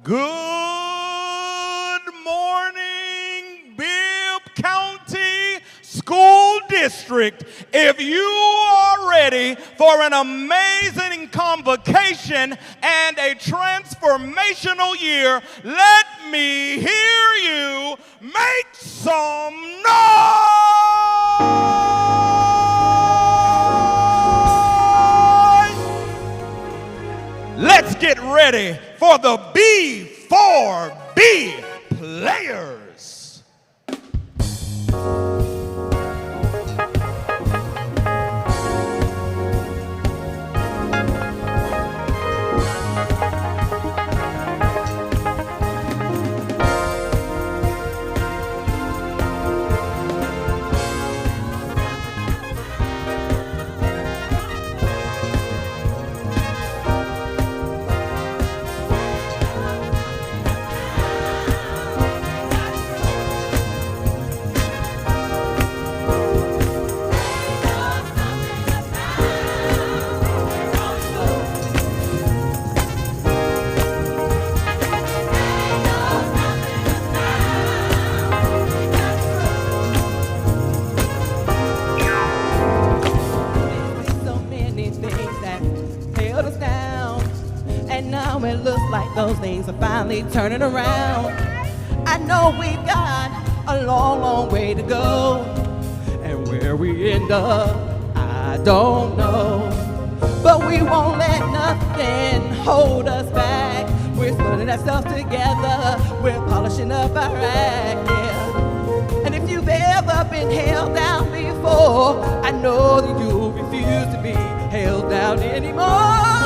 Good morning, Bibb County School District. If you are ready for an amazing convocation and a transformational year, let me hear you make some noise. Let's get ready for the B4B players. It looks like those days are finally turning around. I know we've got a long, long way to go, and where we end up, I don't know. But we won't let nothing hold us back. We're putting ourselves together, we're polishing up our act, yeah. And if you've ever been held down before, I know that you'll refuse to be held down anymore.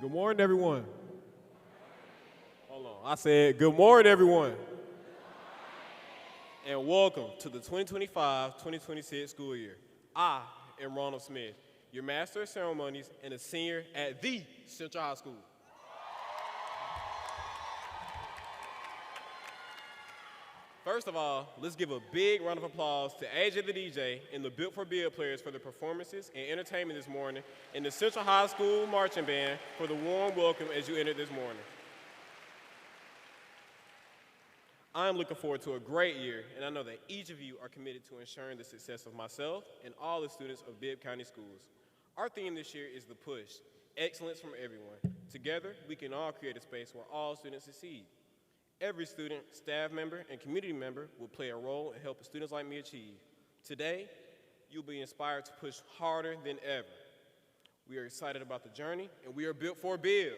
Good morning, everyone. Hold on. I said, good morning, everyone. And welcome to the 2025-2026 school year. I am Ronald Smith, your Master of Ceremonies and a senior at the Central High School. First of all, let's give a big round of applause to AJ the DJ and the Built for Bibb players for their performances and entertainment this morning, and the Central High School Marching Band for the warm welcome as you entered this morning. I'm looking forward to a great year, and I know that each of you are committed to ensuring the success of myself and all the students of Bibb County Schools. Our theme this year is the push, excellence from everyone. Together, we can all create a space where all students succeed. Every student, staff member, and community member will play a role in helping students like me achieve. Today, you'll be inspired to push harder than ever. We are excited about the journey, and we are built for Bibb.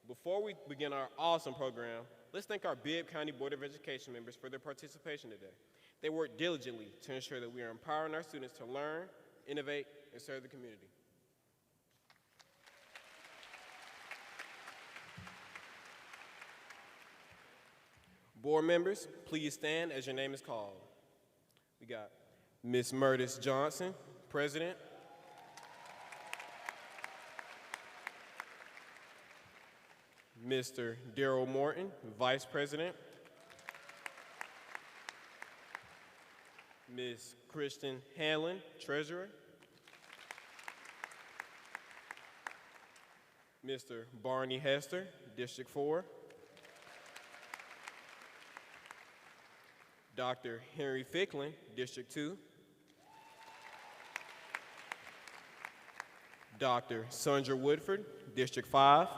Before we begin our awesome program, let's thank our Bibb County Board of Education members for their participation today. They work diligently to ensure that we are empowering our students to learn, innovate, and serve the community. Board members, please stand as your name is called. We got Ms. Murtis Johnson, President. Mr. Daryl Morton, Vice President. Ms. Kristen Hanlon, Treasurer. Mr. Barney Hester, District 4. Dr. Henry Ficklin, District 2. Dr. Sandra Woodford, District 5.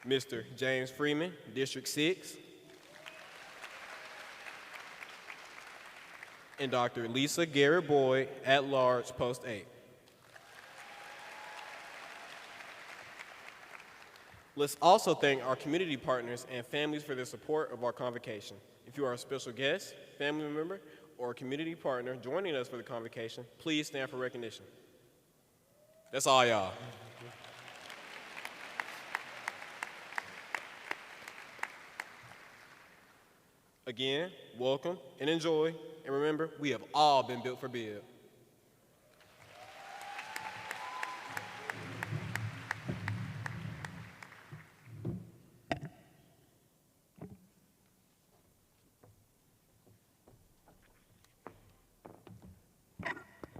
Mr. James Freeman, District 6. And Dr. Lisa Garrett Boyd, at large, Post 8. Let's also thank our community partners and families for their support of our convocation. If you are a special guest, family member, or a community partner joining us for the convocation, please stand for recognition. That's all, y'all. Again, welcome and enjoy, and remember, we have all been built for Bibb.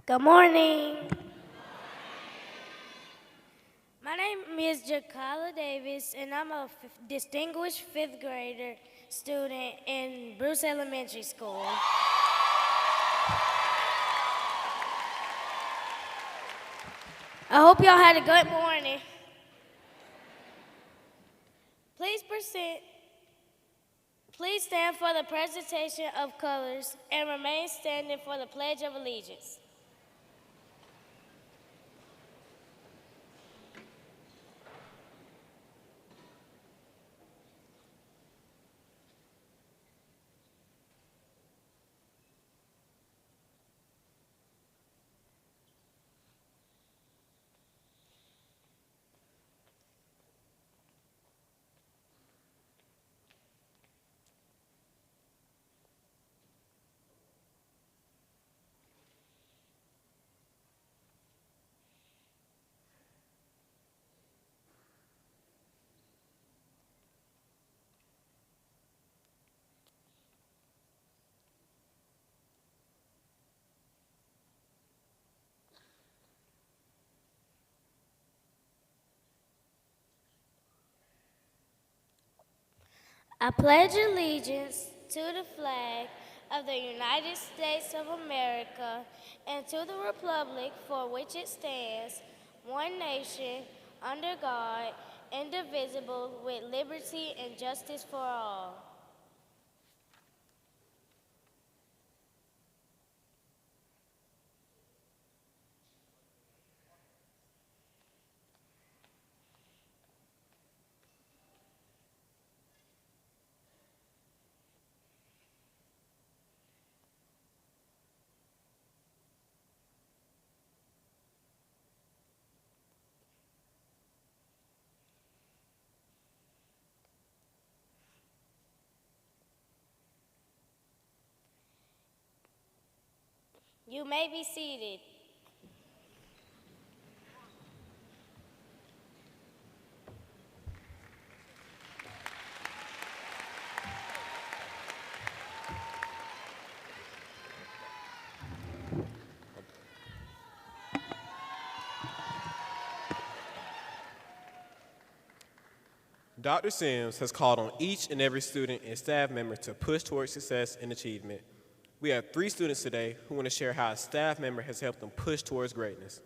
Good morning. My name is Jakala Davis, and I'm a distinguished fifth grader student in Bruce Elementary School. I hope y'all had a good morning. Please stand for the presentation of colors and remain standing for the Pledge of Allegiance. I pledge allegiance to the flag of the United States of America and to the republic for which it stands, one nation, under God, indivisible, with liberty and justice for all. You may be seated. Dr. Sims has called on each and every student and staff member to push towards success and achievement. We have 3 students today who want to share how a staff member has helped them push towards greatness.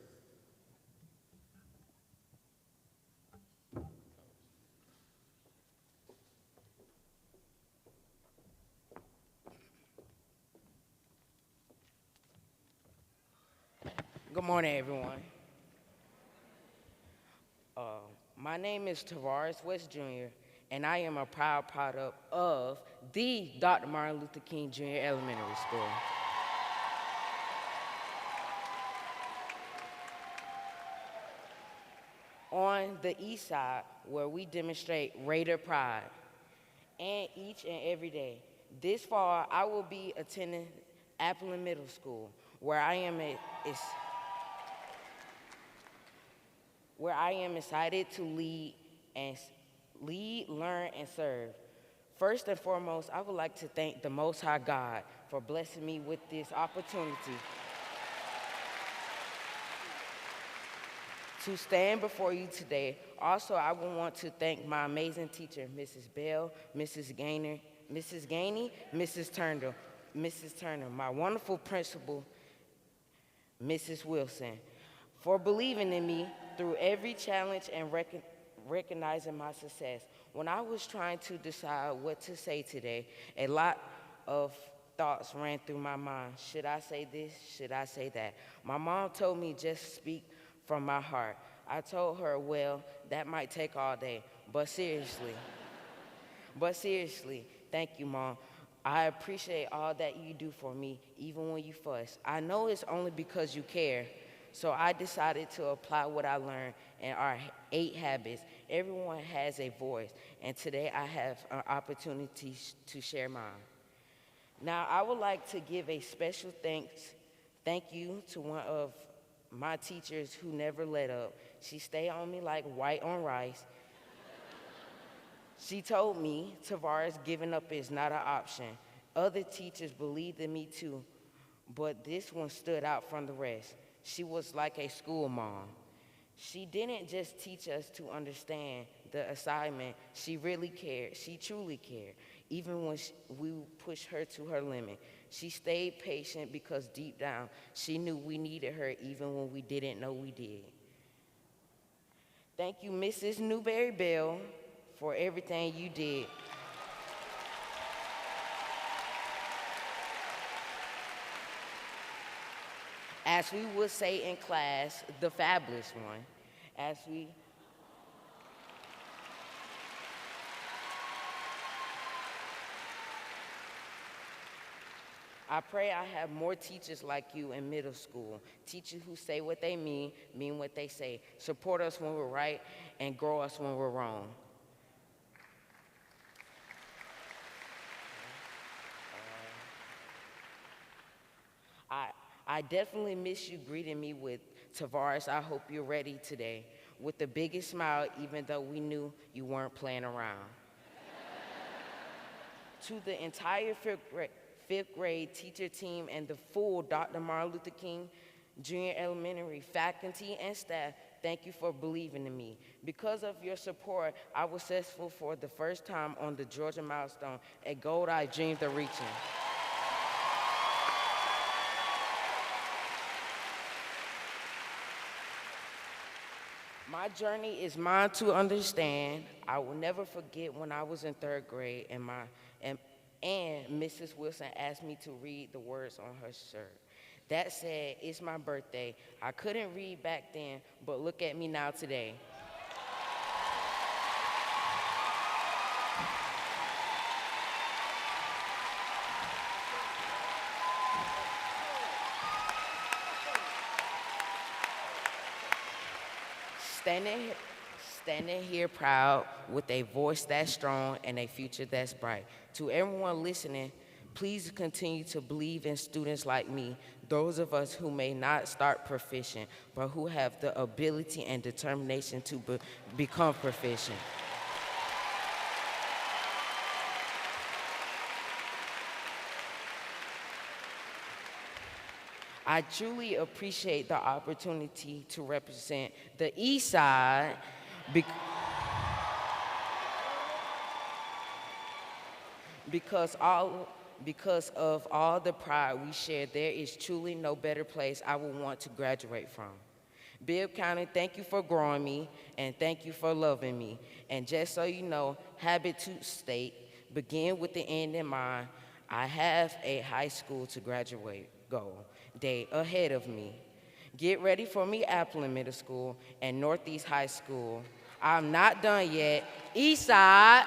Good morning, everyone. My name is Tavares West Jr., and I am a proud product of the Dr. Martin Luther King Jr. Elementary School. On the east side, where we demonstrate Raider pride, and each and every day. This fall, I will be attending Appleton Middle School, where I am where I am excited to lead, learn, and serve. First and foremost, I would like to thank the Most High God for blessing me with this opportunity to stand before you today. Also, I would want to thank my amazing teacher, Mrs. Bell, Mrs. Gainey, Mrs. Turner, my wonderful principal, Mrs. Wilson, for believing in me through every challenge and recognizing my success. When I was trying to decide what to say today, a lot of thoughts ran through my mind. Should I say this? Should I say that? My mom told me just speak from my heart. I told her, well, that might take all day, but seriously, thank you, Mom. I appreciate all that you do for me, even when you fuss. I know it's only because you care. So I decided to apply what I learned in our 8 habits. Everyone has a voice, and today I have an opportunity to share mine. Now, I would like to give a special thank you to one of my teachers who never let up. She stayed on me like white on rice. She told me, Tavares, giving up is not an option. Other teachers believed in me too, but this one stood out from the rest. She was like a school mom. She didn't just teach us to understand the assignment. She really cared. She truly cared, even when we pushed her to her limit. She stayed patient because deep down, she knew we needed her even when we didn't know we did. Thank you, Mrs. Newberry Bell, for everything you did. As we would say in class, the fabulous one. I pray I have more teachers like you in middle school, teachers who say what they mean what they say, support us when we're right, and grow us when we're wrong. I definitely miss you greeting me with, Tavares, I hope you're ready today, with the biggest smile, even though we knew you weren't playing around. To the entire fifth grade teacher team and the full Dr. Martin Luther King Junior Elementary faculty and staff, thank you for believing in me. Because of your support, I was successful for the first time on the Georgia milestone, a goal I dreamed of reaching. My journey is mine to understand. I will never forget when I was in 3rd grade and Mrs. Wilson asked me to read the words on her shirt. That said, it's my birthday. I couldn't read back then, but look at me now today. Standing here proud with a voice that's strong and a future that's bright. To everyone listening, please continue to believe in students like me, those of us who may not start proficient, but who have the ability and determination to become proficient. I truly appreciate the opportunity to represent the East Side because of all the pride we share. There is truly no better place I would want to graduate from. Bibb County, thank you for growing me, and thank you for loving me. And just so you know, habit to state, begin with the end in mind. I have a high school to graduate goal day ahead of me. Get ready for me, Appleton Middle School and Northeast High School. I'm not done yet. East Side.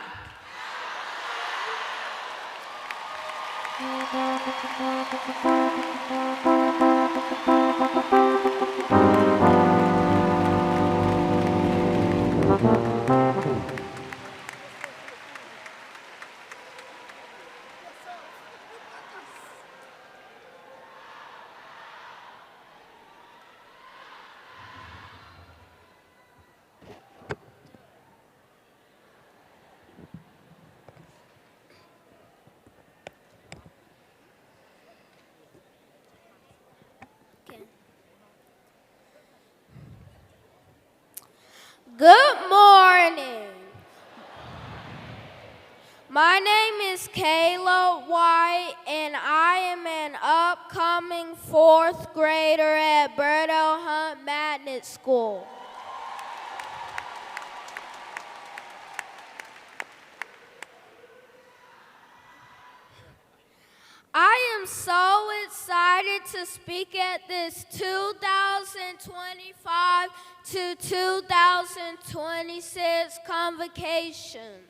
is Kayla White, and I am an upcoming 4th grader at Bert L. Hunt Magnet School. I am so excited to speak at this 2025 to 2026 Convocation.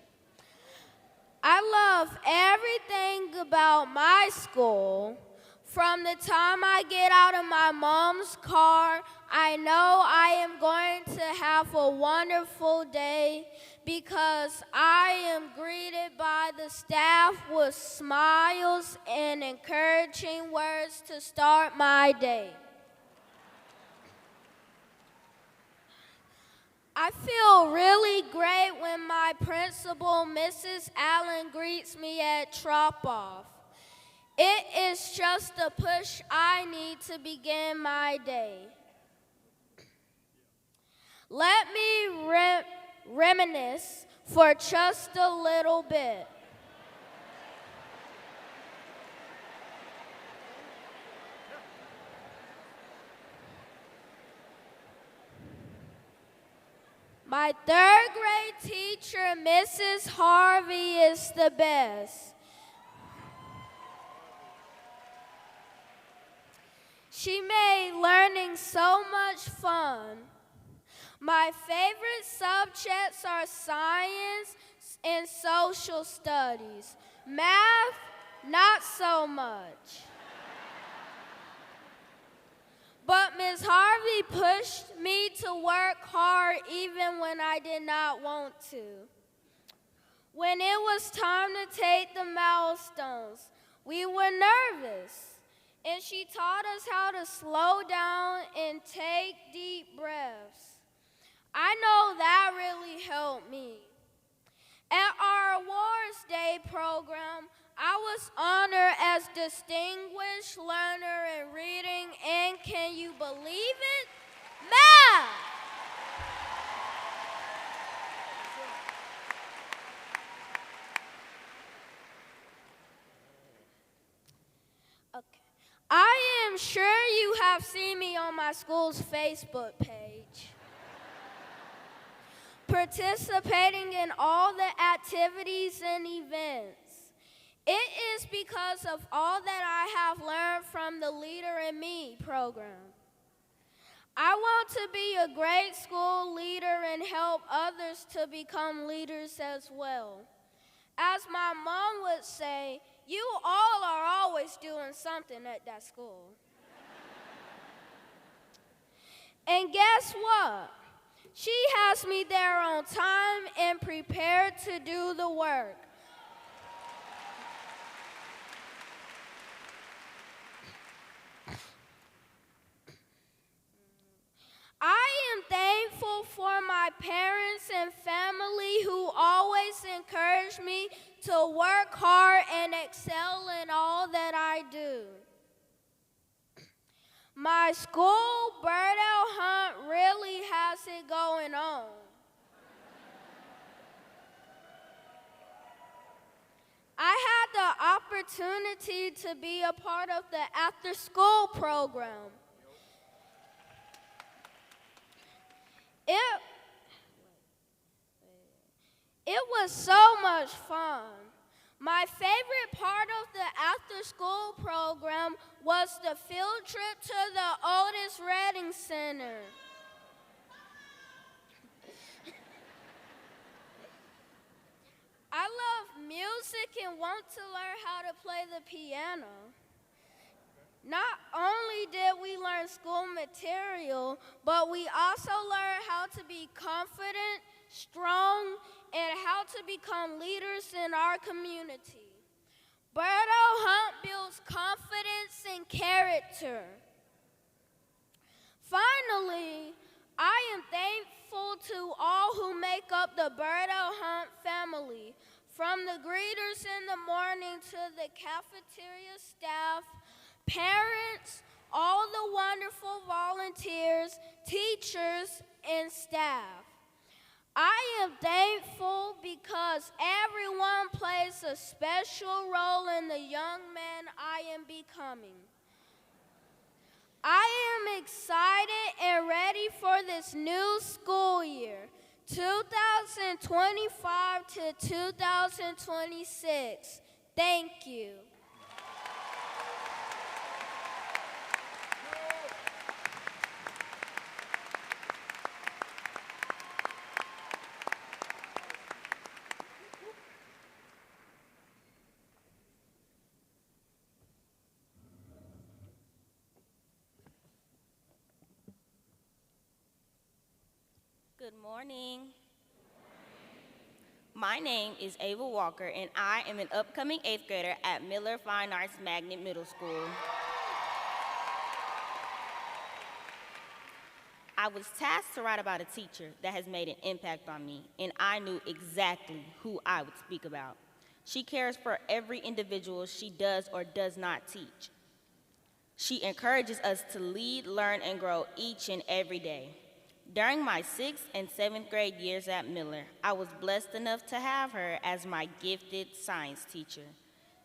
I love everything about my school. From the time I get out of my mom's car, I know I am going to have a wonderful day because I am greeted by the staff with smiles and encouraging words to start my day. I feel really great when my principal, Mrs. Allen, greets me at drop-off. It is just the push I need to begin my day. Let me reminisce for just a little bit. My 3rd grade teacher, Mrs. Harvey, is the best. She made learning so much fun. My favorite subjects are science and social studies. Math, not so much. But Ms. Harvey pushed me to work hard even when I did not want to. When it was time to take the milestones, we were nervous, and she taught us how to slow down and take deep breaths. I know that really helped me. At our Awards Day program, I was honored as Distinguished Learner in Reading and, can you believe it, math. Okay. I am sure you have seen me on my school's Facebook page, participating in all the activities and events. It is because of all that I have learned from the Leader in Me program. I want to be a great school leader and help others to become leaders as well. As my mom would say, you all are always doing something at that school. And guess what? She has me there on time and prepared to do the work. I am thankful for my parents and family who always encourage me to work hard and excel in all that I do. My school, Bert L. Hunt, really has it going on. I had the opportunity to be a part of the after-school program. It was so much fun. My favorite part of the after-school program was the field trip to the Otis Reading Center. I love music and want to learn how to play the piano. Not only did we learn school material, but we also learned how to be confident, strong, and how to become leaders in our community. Bert L. Hunt builds confidence and character. Finally, I am thankful to all who make up the Bert L. Hunt family, from the greeters in the morning to the cafeteria staff, parents, all the wonderful volunteers, teachers, and staff. I am thankful because everyone plays a special role in the young man I am becoming. I am excited and ready for this new school year, 2025 to 2026. Thank you. Good morning. My name is Ava Walker, and I am an upcoming 8th grader at Miller Fine Arts Magnet Middle School. I was tasked to write about a teacher that has made an impact on me, and I knew exactly who I would speak about. She cares for every individual she does or does not teach. She encourages us to lead, learn, and grow each and every day. During my 6th and 7th grade years at Miller, I was blessed enough to have her as my gifted science teacher.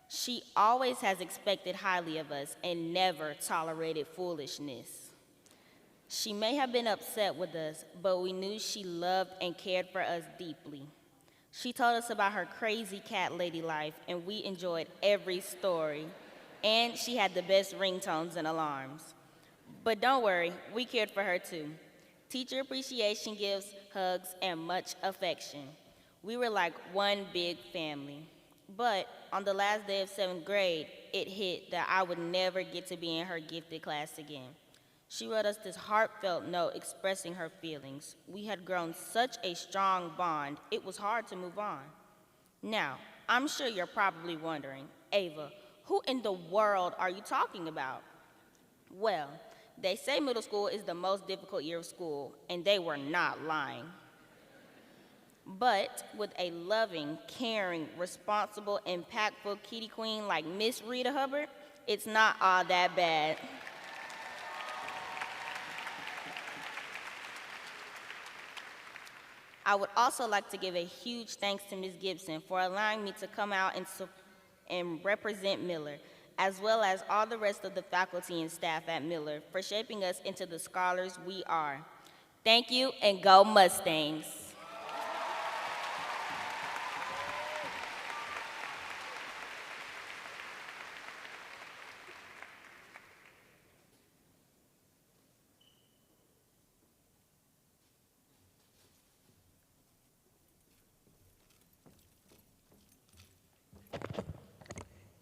She always has expected highly of us and never tolerated foolishness. She may have been upset with us, but we knew she loved and cared for us deeply. She told us about her crazy cat lady life, and we enjoyed every story. And she had the best ringtones and alarms. But don't worry, we cared for her too. Teacher appreciation gifts, hugs, and much affection. We were like one big family. But on the last day of 7th grade, it hit that I would never get to be in her gifted class again. She wrote us this heartfelt note expressing her feelings. We had grown such a strong bond, it was hard to move on. Now, I'm sure you're probably wondering, Ava, who in the world are you talking about? Well, they say middle school is the most difficult year of school, and they were not lying. But with a loving, caring, responsible, impactful kitty queen like Miss Rita Hubbard, it's not all that bad. I would also like to give a huge thanks to Ms. Gibson for allowing me to come out and represent Miller, as well as all the rest of the faculty and staff at Miller for shaping us into the scholars we are. Thank you, and go Mustangs.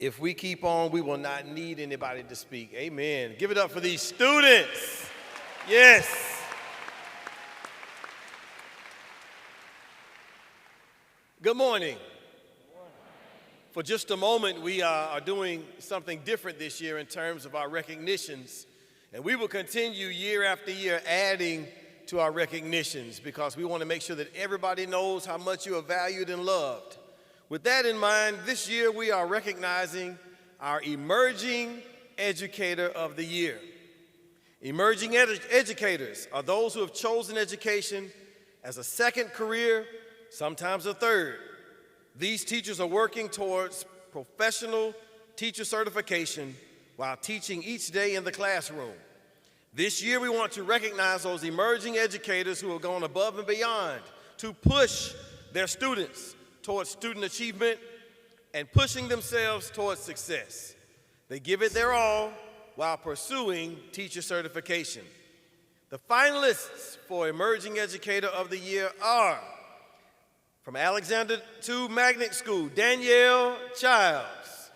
If we keep on, we will not need anybody to speak. Amen. Give it up for these students. Yes. Good morning. For just a moment, we are doing something different this year in terms of our recognitions. And we will continue year after year adding to our recognitions because we want to make sure that everybody knows how much you are valued and loved. With that in mind, this year we are recognizing our Emerging Educator of the Year. Emerging educators are those who have chosen education as a second career, sometimes a third. These teachers are working towards professional teacher certification while teaching each day in the classroom. This year we want to recognize those emerging educators who have gone above and beyond to push their students towards student achievement and pushing themselves towards success. They give it their all while pursuing teacher certification. The finalists for Emerging Educator of the Year are, from Alexander II Magnet School, Danielle Childs.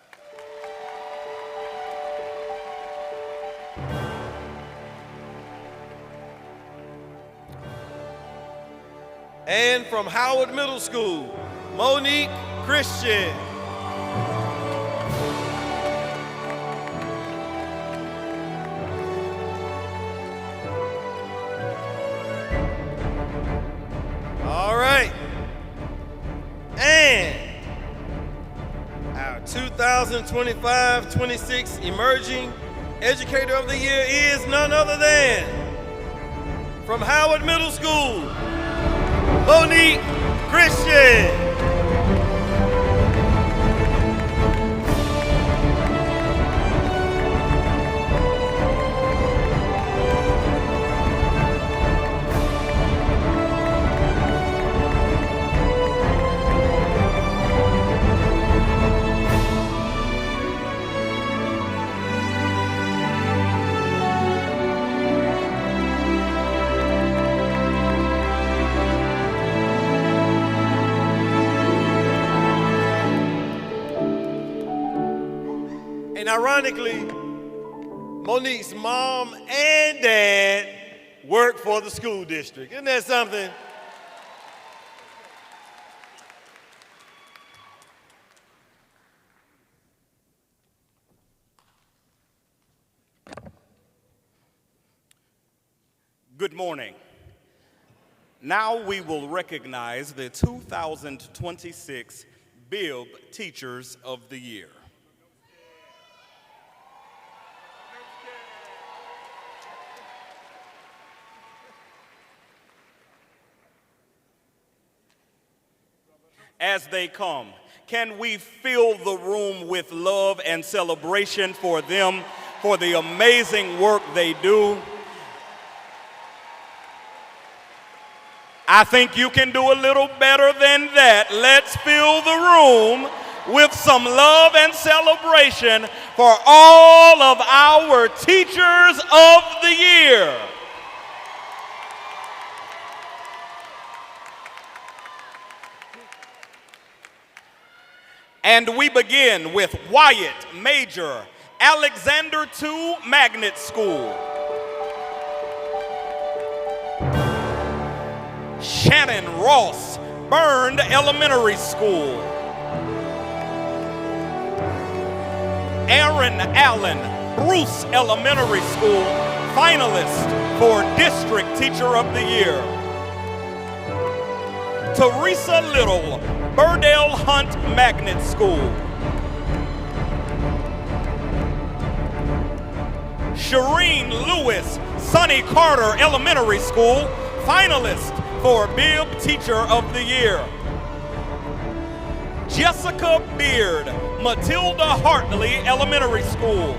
And from Howard Middle School, Monique Christian. All right. And our 2025-26 Emerging Educator of the Year is none other than, from Howard Middle School, Monique Christian. And ironically, Monique's mom and dad work for the school district. Isn't that something? Good morning. Now we will recognize the 2026 BIB Teachers of the Year. As they come, can we fill the room with love and celebration for them, for the amazing work they do? I think you can do a little better than that. Let's fill the room with some love and celebration for all of our Teachers of the Year. And we begin with Wyatt Major, Alexander II Magnet School. Shannon Ross, Burned Elementary School. Aaron Allen, Bruce Elementary School, finalist for District Teacher of the Year. Teresa Little, Burdell Hunt Magnet School. Shireen Lewis, Sonny Carter Elementary School, finalist for BIB Teacher of the Year. Jessica Beard, Matilda Hartley Elementary School.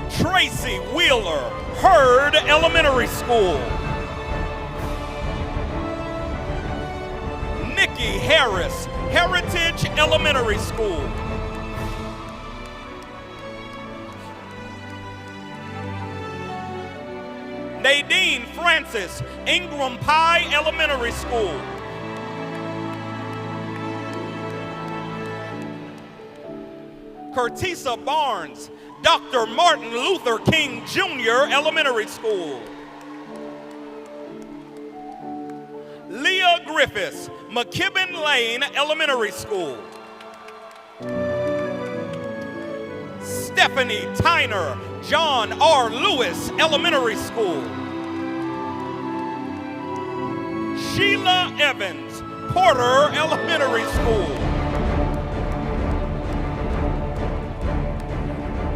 Tracy Wheeler, Hurd Elementary School. Nikki Harris, Heritage Elementary School. Nadine Francis, Ingram Pie Elementary School. Curtisa Barnes, Dr. Martin Luther King Jr. Elementary School. Leah Griffiths, McKibben Lane Elementary School. Stephanie Tyner, John R. Lewis Elementary School. Sheila Evans, Porter Elementary School.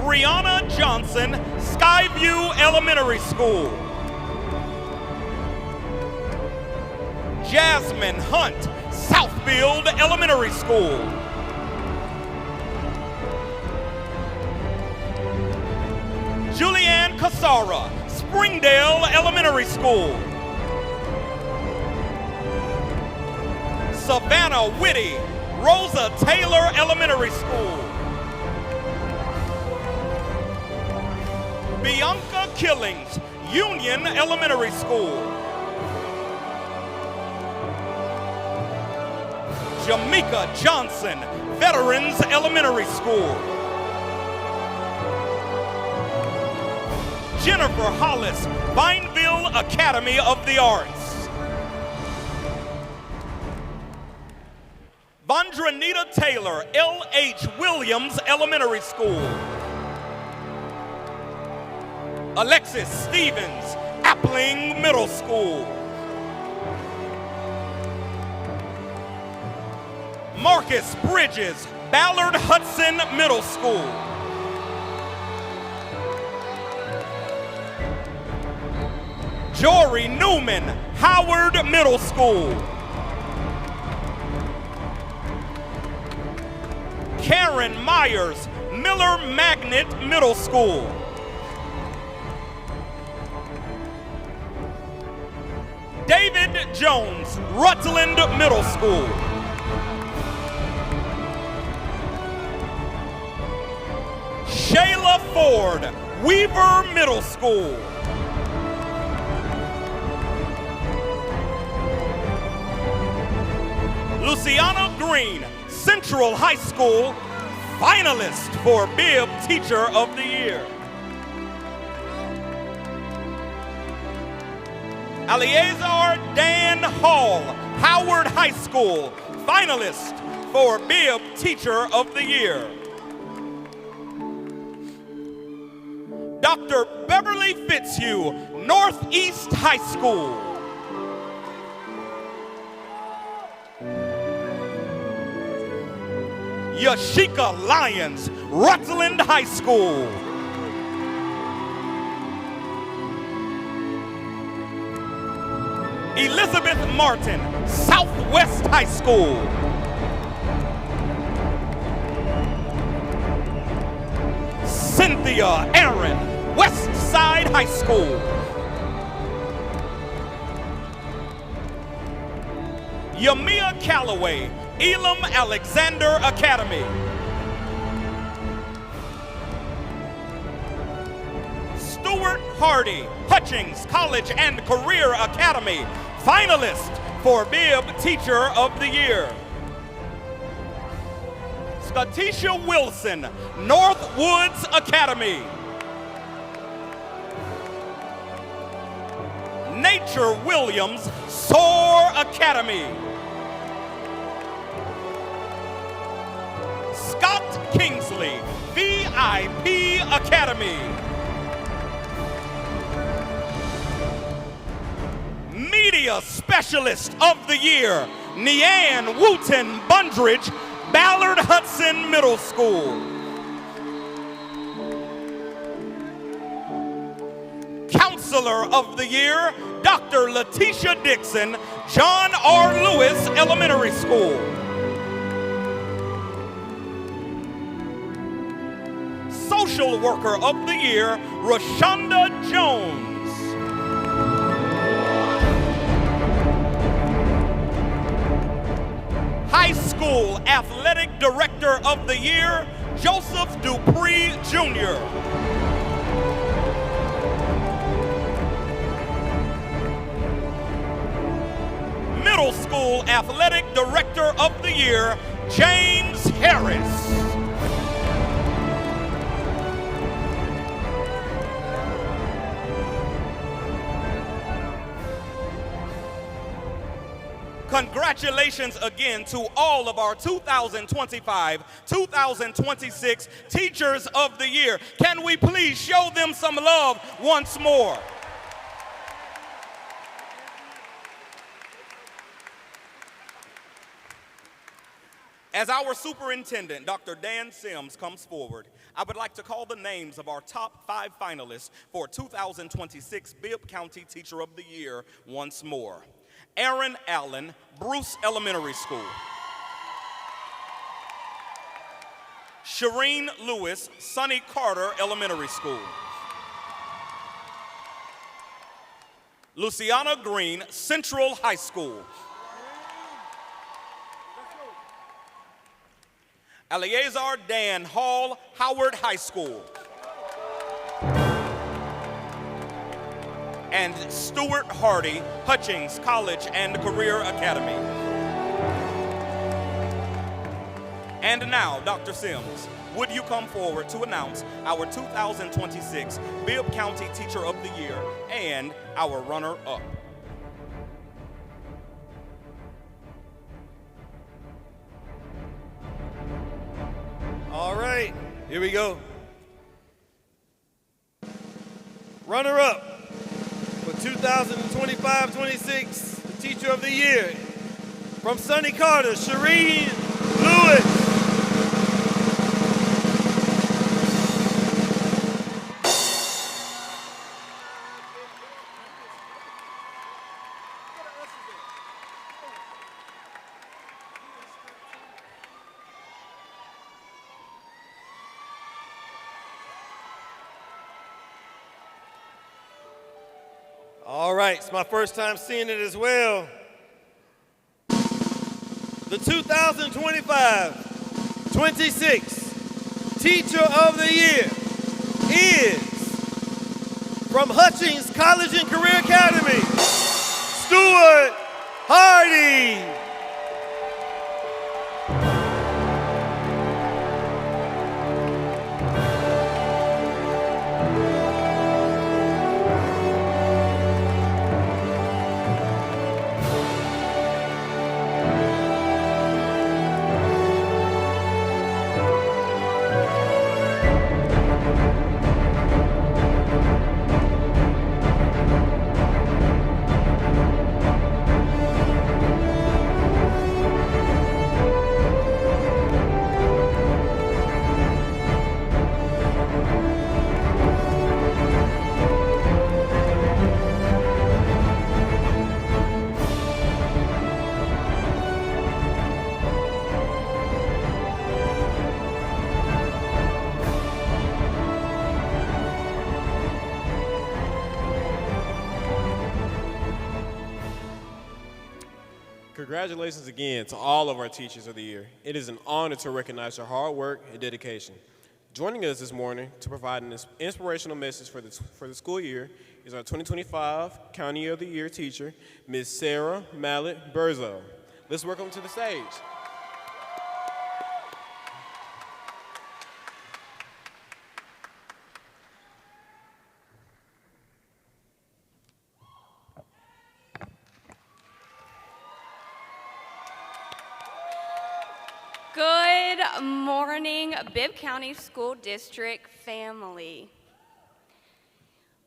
Brianna Johnson, Skyview Elementary School. Jasmine Hunt, Southfield Elementary School. Julianne Casara, Springdale Elementary School. Savannah Whitty, Rosa Taylor Elementary School. Bianca Killings, Union Elementary School. Jamaica Johnson, Veterans Elementary School. Jennifer Hollis, Vineville Academy of the Arts. Vandranita Taylor, L.H. Williams Elementary School. Alexis Stevens, Appling Middle School. Marcus Bridges, Ballard Hudson Middle School. Jory Newman, Howard Middle School. Karen Myers, Miller Magnet Middle School. David Jones, Rutland Middle School. Shayla Ford, Weaver Middle School. Luciana Green, Central High School, finalist for Bib Teacher of the Year. Eleazar Dan Hall, Howard High School, finalist for Bib Teacher of the Year. Dr. Beverly Fitzhugh, Northeast High School. Yashika Lyons, Rutland High School. Elizabeth Martin, Southwest High School. Cynthia Aaron, West Side High School. Yamia Calloway, Elam Alexander Academy. Stuart Hardy, Hutchings College and Career Academy, finalist for Bib Teacher of the Year. Skatisha Wilson, Northwoods Academy. Nature Williams, Soar Academy. Scott Kingsley, VIP Academy. Media Specialist of the Year, Neanne Wooten Bundridge, Ballard Hudson Middle School. Counselor of the Year, Dr. Letitia Dixon, John R. Lewis Elementary School. Social Worker of the Year, Rashonda Jones. High School Athletic Director of the Year, Joseph Dupree Jr. Middle School Athletic Director of the Year, James Harris. Congratulations again to all of our 2025-2026 Teachers of the Year. Can we please show them some love once more? As our superintendent, Dr. Dan Sims, comes forward, I would like to call the names of our top 5 finalists for 2026 Bibb County Teacher of the Year once more. Aaron Allen, Bruce Elementary School. Shireen Lewis, Sonny Carter Elementary School. Luciana Green, Central High School. Eleazar Dan Hall, Howard High School. And Stuart Hardy, Hutchings College and Career Academy. And now, Dr. Sims, would you come forward to announce our 2026 Bibb County Teacher of the Year and our runner-up? All right, here we go. Runner-up for 2025-26, the Teacher of the Year, from Sonny Carter, Shireen Lewis. All right, it's my first time seeing it as well. The 2025-26 Teacher of the Year is from Hutchings College and Career Academy, Stuart Hardy. Congratulations again to all of our Teachers of the Year. It is an honor to recognize your hard work and dedication. Joining us this morning to provide an inspirational message for the school year is our 2025 County of the Year teacher, Ms. Sarah Mallet Burzo. Let's welcome her to the stage. Good morning, Bibb County School District family.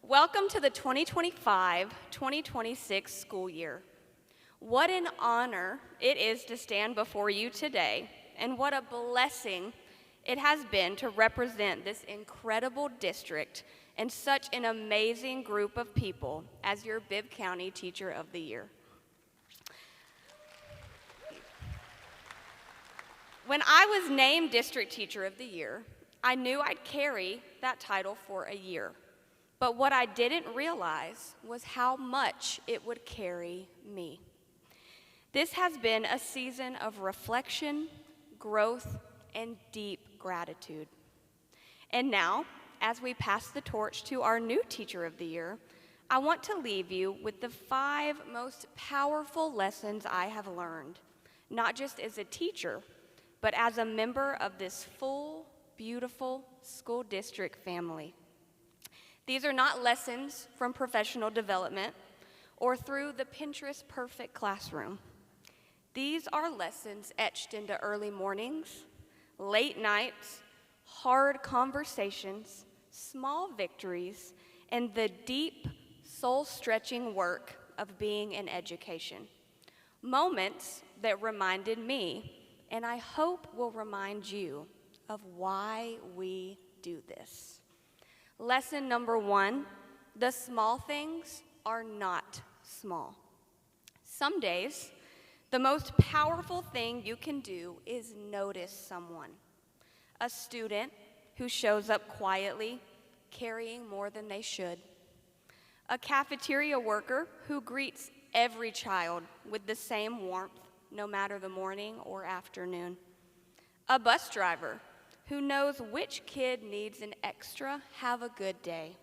Welcome to the 2025-2026 school year. What an honor it is to stand before you today, and what a blessing it has been to represent this incredible district and such an amazing group of people as your Bibb County Teacher of the Year. When I was named District Teacher of the Year, I knew I'd carry that title for a year. But what I didn't realize was how much it would carry me. This has been a season of reflection, growth, and deep gratitude. And now, as we pass the torch to our new Teacher of the Year, I want to leave you with the 5 most powerful lessons I have learned, not just as a teacher, but as a member of this full, beautiful school district family. These are not lessons from professional development or through the Pinterest perfect classroom. These are lessons etched into early mornings, late nights, hard conversations, small victories, and the deep, soul-stretching work of being in education. Moments that reminded me, and I hope will remind you, of why we do this. Lesson number 1, the small things are not small. Some days, the most powerful thing you can do is notice someone. A student who shows up quietly, carrying more than they should. A cafeteria worker who greets every child with the same warmth, no matter the morning or afternoon. A bus driver who knows which kid needs an extra have a good day.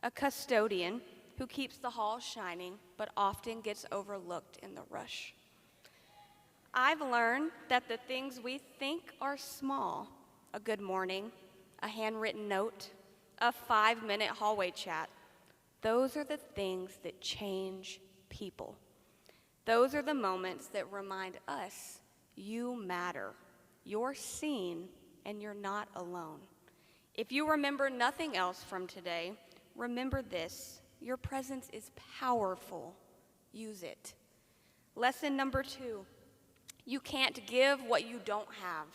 A custodian who keeps the halls shining but often gets overlooked in the rush. I've learned that the things we think are small, a good morning, a handwritten note, a 5-minute hallway chat, those are the things that change people. Those are the moments that remind us you matter, you're seen, and you're not alone. If you remember nothing else from today, remember this: your presence is powerful. Use it. Lesson number 2, you can't give what you don't have.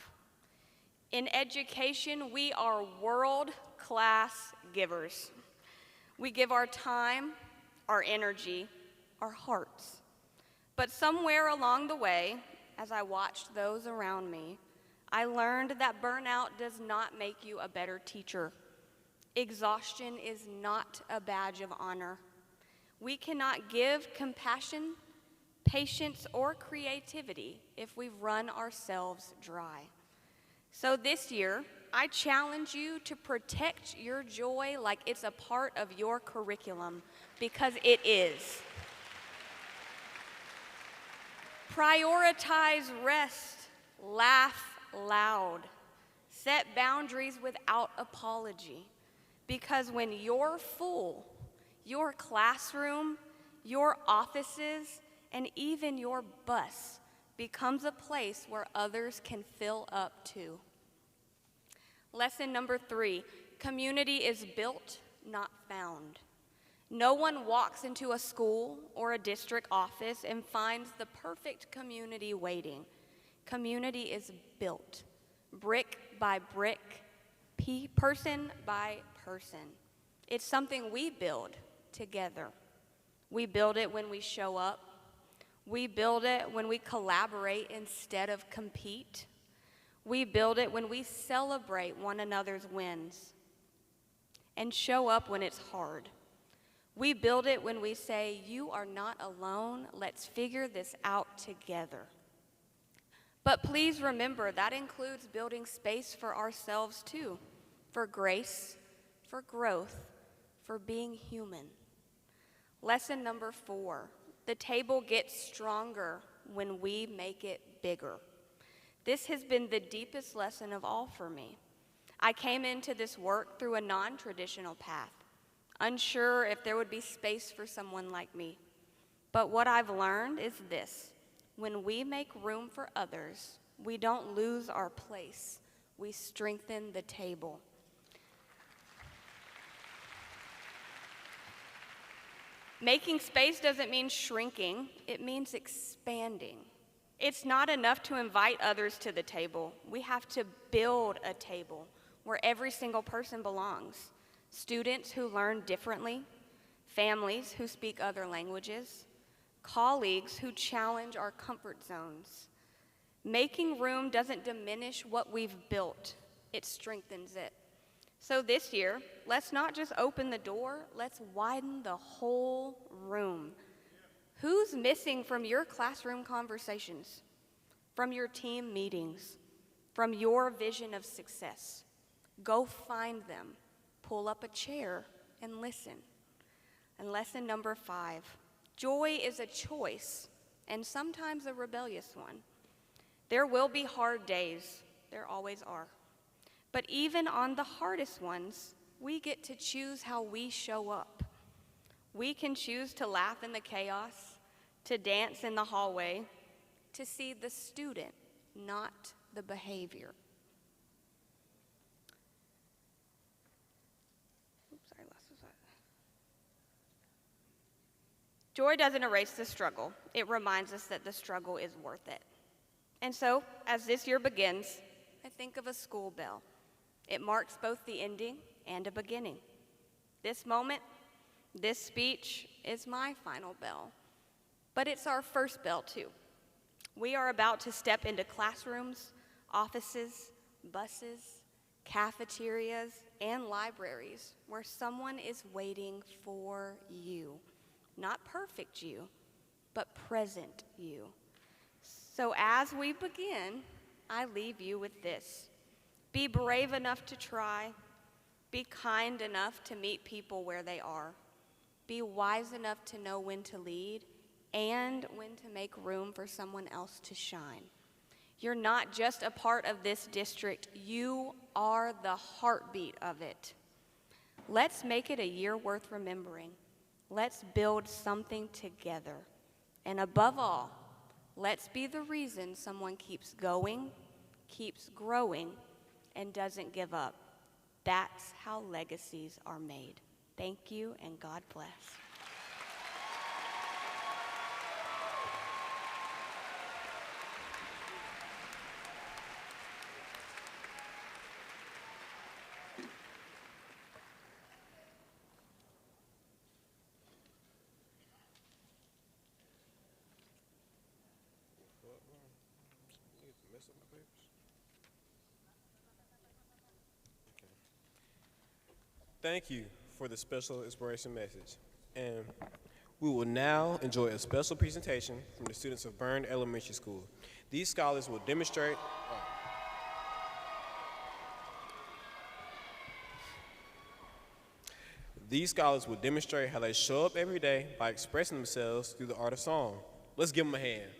In education, we are world-class givers. We give our time, our energy, our hearts. But somewhere along the way, as I watched those around me, I learned that burnout does not make you a better teacher. Exhaustion is not a badge of honor. We cannot give compassion, patience, or creativity if we run ourselves dry. So this year, I challenge you to protect your joy like it's a part of your curriculum, because it is. Prioritize rest, laugh loud, set boundaries without apology, because when you're full, your classroom, your offices, and even your bus becomes a place where others can fill up too. Lesson number 3, community is built, not found. No one walks into a school or a district office and finds the perfect community waiting. Community is built, brick by brick, person by person. It's something we build together. We build it when we show up. We build it when we collaborate instead of compete. We build it when we celebrate one another's wins and show up when it's hard. We build it when we say, you are not alone, let's figure this out together. But please remember, that includes building space for ourselves too, for grace, for growth, for being human. Lesson number 4, the table gets stronger when we make it bigger. This has been the deepest lesson of all for me. I came into this work through a non-traditional path, unsure if there would be space for someone like me. But what I've learned is this: when we make room for others, we don't lose our place, we strengthen the table. Making space doesn't mean shrinking, it means expanding. It's not enough to invite others to the table. We have to build a table where every single person belongs. Students who learn differently, families who speak other languages, colleagues who challenge our comfort zones. Making room doesn't diminish what we've built, it strengthens it. So this year, let's not just open the door, let's widen the whole room. Who's missing from your classroom conversations, from your team meetings, from your vision of success? Go find them, pull up a chair, and listen. And lesson number 5, joy is a choice, and sometimes a rebellious one. There will be hard days, there always are. But even on the hardest ones, we get to choose how we show up. We can choose to laugh in the chaos, to dance in the hallway, to see the student, not the behavior. Joy doesn't erase the struggle. It reminds us that the struggle is worth it. And so, as this year begins, I think of a school bell. It marks both the ending and a beginning. This moment, this speech is my final bell, but it's our first bell too. We are about to step into classrooms, offices, buses, cafeterias, and libraries where someone is waiting for you. Not perfect you, but present you. So as we begin, I leave you with this. Be brave enough to try. Be kind enough to meet people where they are. Be wise enough to know when to lead and when to make room for someone else to shine. You're not just a part of this district, you are the heartbeat of it. Let's make it a year worth remembering. Let's build something together. And above all, let's be the reason someone keeps going, keeps growing, and doesn't give up. That's how legacies are made. Thank you, and God bless. Thank you for the special inspiration message. And We will now enjoy a special presentation from the students of Byrne Elementary School. These scholars will demonstrate how they show up every day by expressing themselves through the art of song. Let's give them a hand.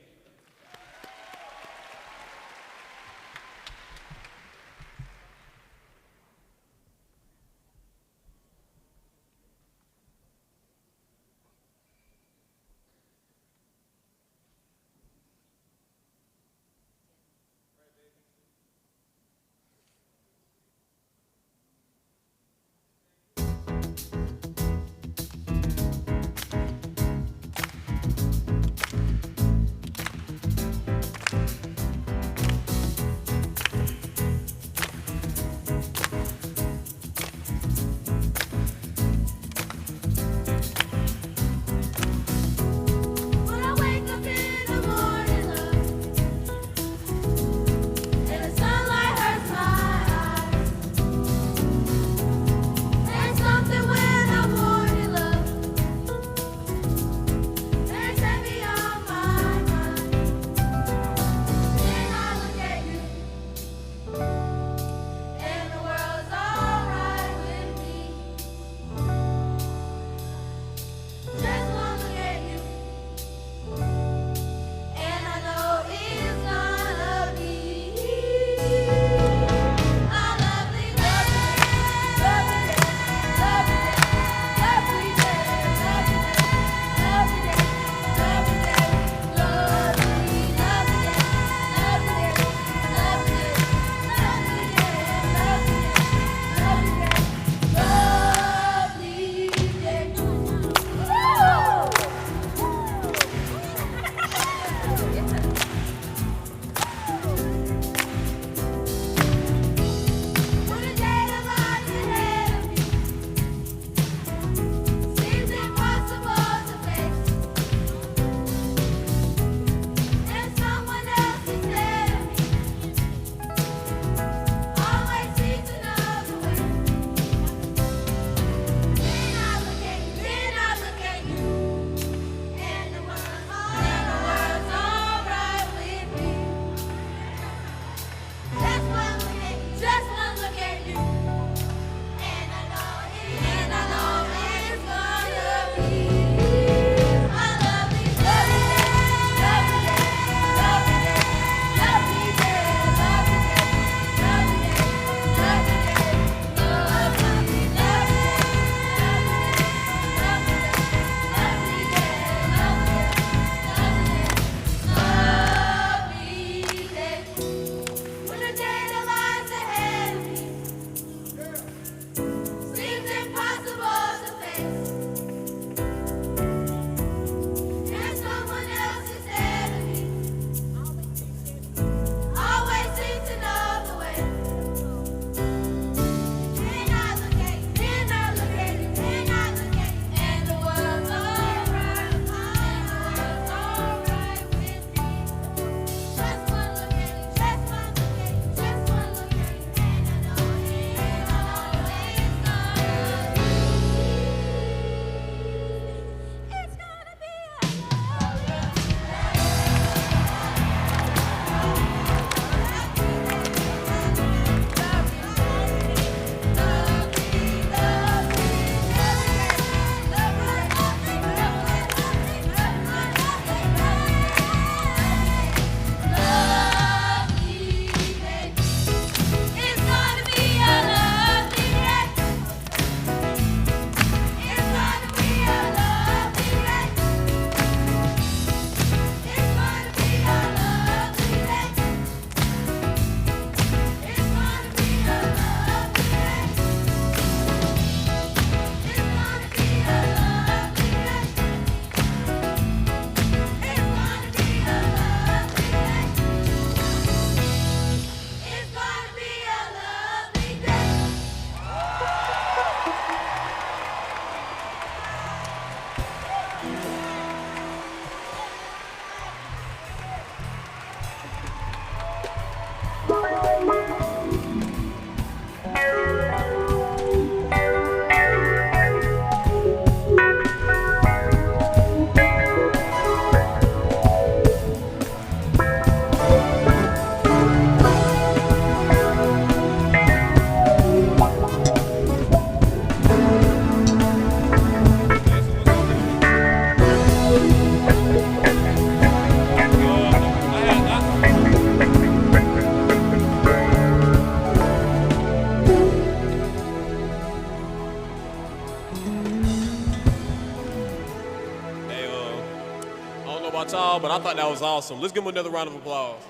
about y'all, but I thought that was awesome. Let's give them another round of applause.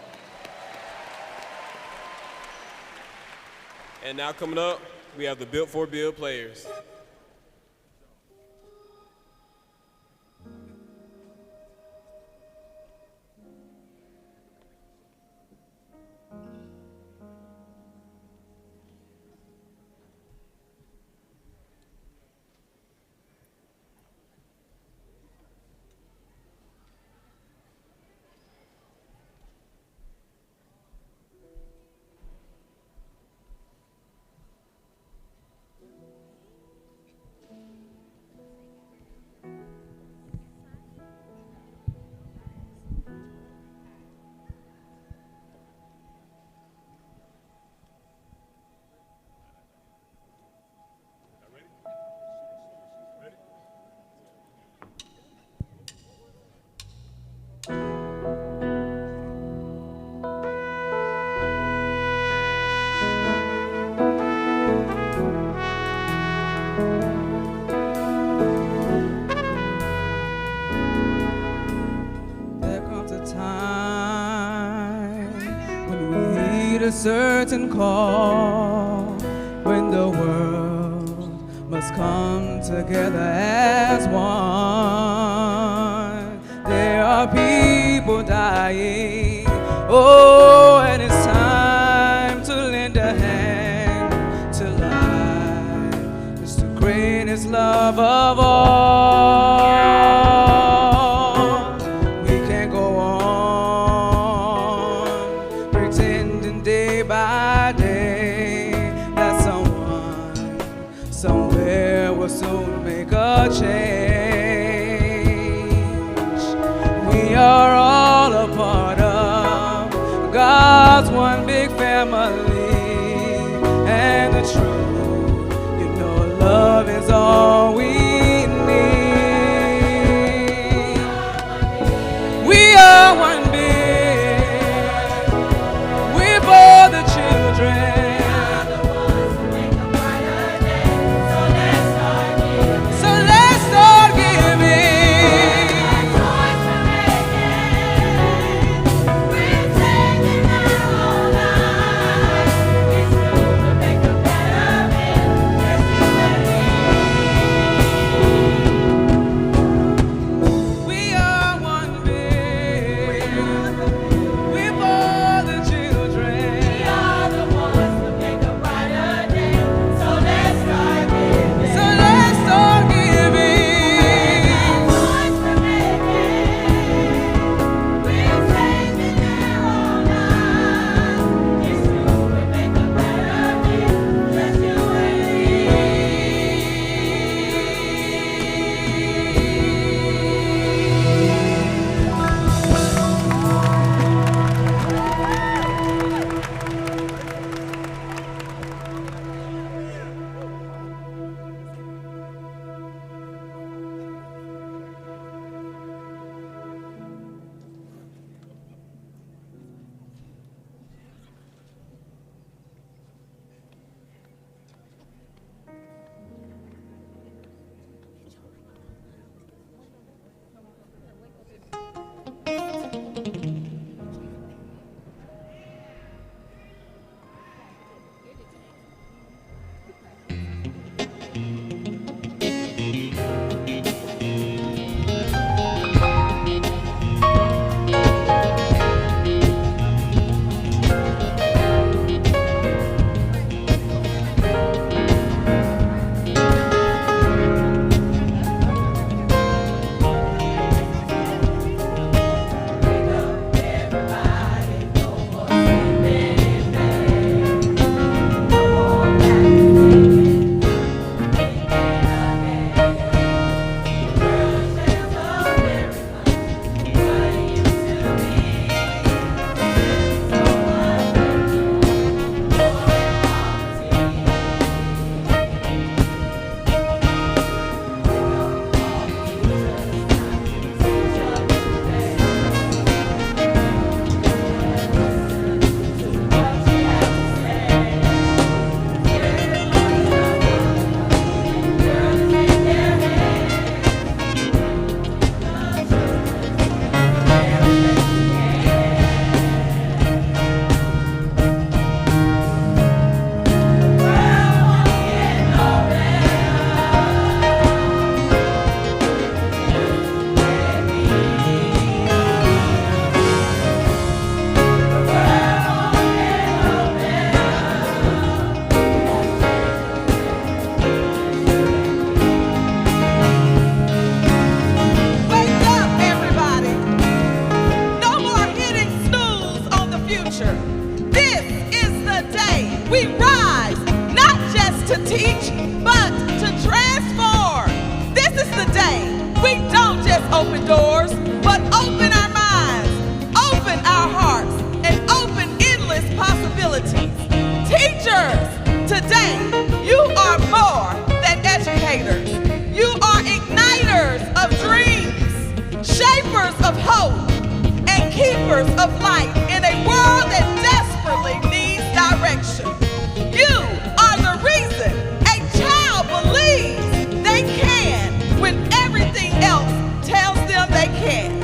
And now coming up, we have the Built for Build players. A certain call when the world must come together as one. There are people dying, oh, and it's time to lend a hand to life. It's the greatest love of all. We can't go on pretending day by day that someone somewhere will soon make a change. We are all a part of God's one big family, and the truth, you know, love is all we need. We are one big, we're for the children. So let's start giving. open doors, but open our minds, open our hearts, and open endless possibilities. Teachers, today, you are more than educators. You are igniters of dreams, shapers of hope, and keepers of light in a world that desperately needs direction. You are the reason a child believes they can when everything else tells them they can't.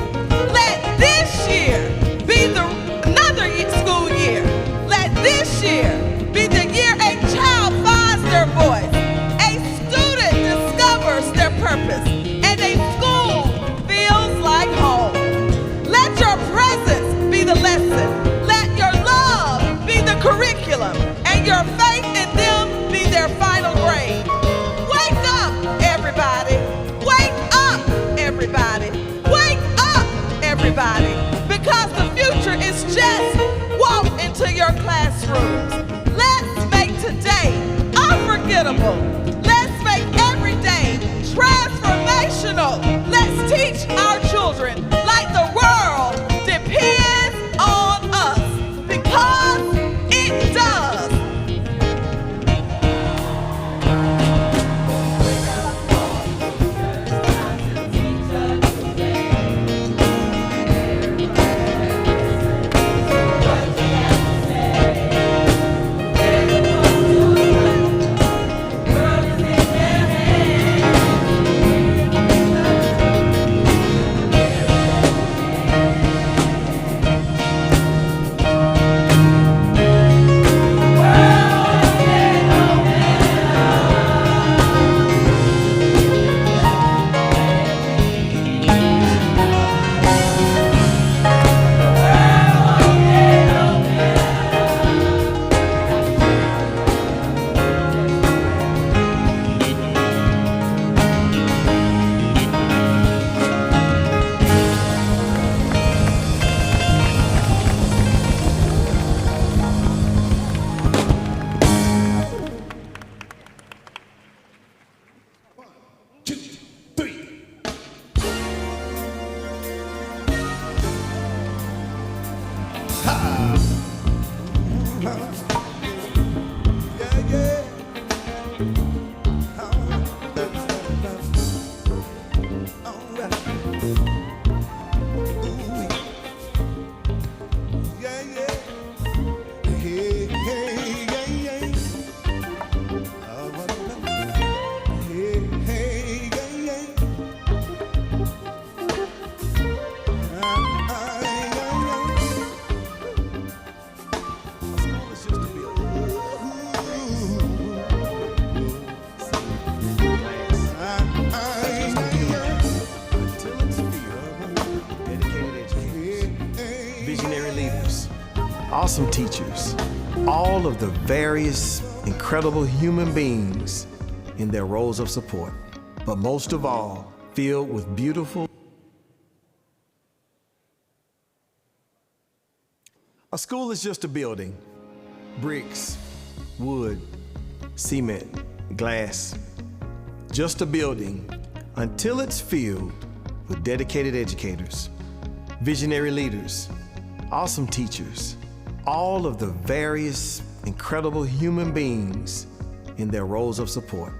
Let this year be another school year. Let this year be the year a child finds their voice, a student discovers their purpose, and a school feels like home. Let your presence be the lesson. Let your love be the curriculum, and your faith in them be their final grade. Wake up, everybody. Wake up, everybody. Wake up, everybody. Because the future is just walk into your classrooms. Let's make today unforgettable. Let's make every day transformational. Let's teach our children like the world depends on us, because it does. Awesome teachers, all of the various incredible human beings in their roles of support, but most of all, filled with beautiful. A school is just a building, bricks, wood, cement, glass, just a building until it's filled with dedicated educators, visionary leaders, awesome teachers, all of the various incredible human beings in their roles of support,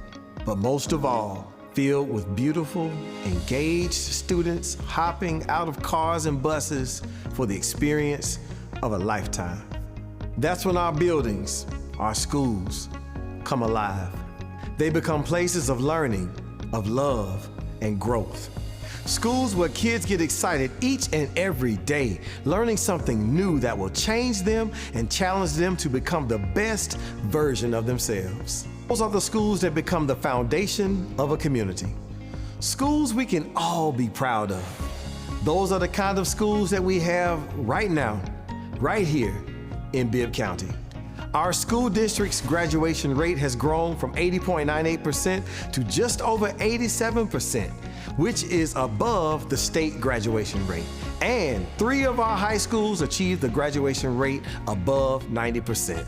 but most of all, filled with beautiful, engaged students hopping out of cars and buses for the experience of a lifetime. That's when our buildings, our schools, come alive. They become places of learning, of love, and growth. Schools where kids get excited each and every day, learning something new that will change them and challenge them to become the best version of themselves. Those are the schools that become the foundation of a community. Schools we can all be proud of. Those are the kind of schools that we have right now, right here in Bibb County. Our school district's graduation rate has grown from 80.98% to just over 87%, which is above the state graduation rate. And 3 of our high schools achieved the graduation rate above 90%.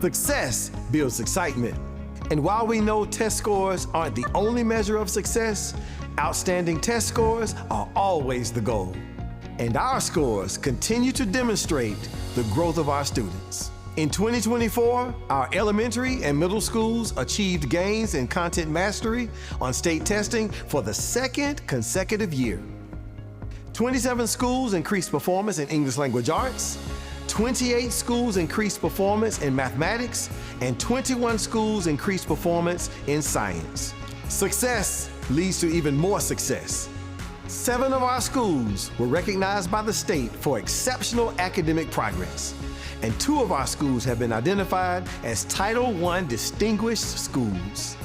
Success builds excitement, And while we know test scores aren't the only measure of success, outstanding test scores are always the goal. And our scores continue to demonstrate the growth of our students. In 2024, our elementary and middle schools achieved gains in content mastery on state testing for the second consecutive year. 27 schools increased performance in English language arts, 28 schools increased performance in mathematics, and 21 schools increased performance in science. Success leads to even more success. 7 of our schools were recognized by the state for exceptional academic progress, and 2 of our schools have been identified as Title I distinguished schools.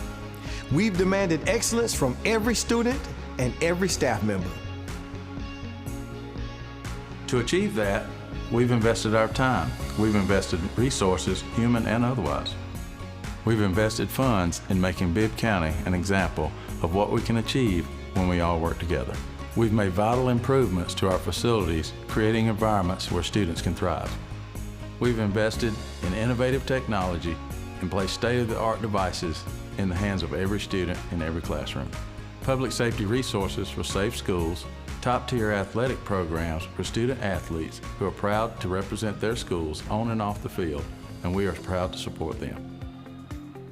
We've demanded excellence from every student and every staff member. To achieve that, we've invested our time. We've invested resources, human and otherwise. We've invested funds in making Bibb County an example of what we can achieve when we all work together. We've made vital improvements to our facilities, creating environments where students can thrive. We've invested in innovative technology and placed state-of-the-art devices in the hands of every student in every classroom. Public safety resources for safe schools, top-tier athletic programs for student athletes who are proud to represent their schools on and off the field, and we are proud to support them.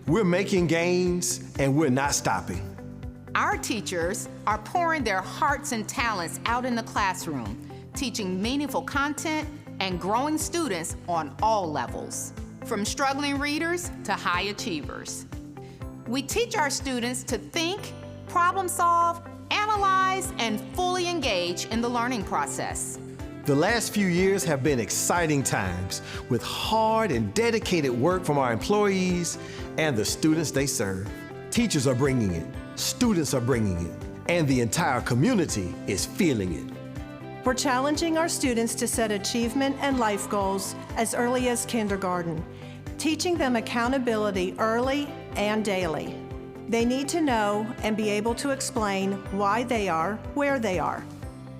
We're making gains, and we're not stopping. Our teachers are pouring their hearts and talents out in the classroom, teaching meaningful content and growing students on all levels, from struggling readers to high achievers. We teach our students to think, problem solve, analyze, and fully engage in the learning process. The last few years have been exciting times with hard and dedicated work from our employees and the students they serve. Teachers are bringing it, students are bringing it, and the entire community is feeling it. We're challenging our students to set achievement and life goals as early as kindergarten, teaching them accountability early and daily. They need to know and be able to explain why they are where they are.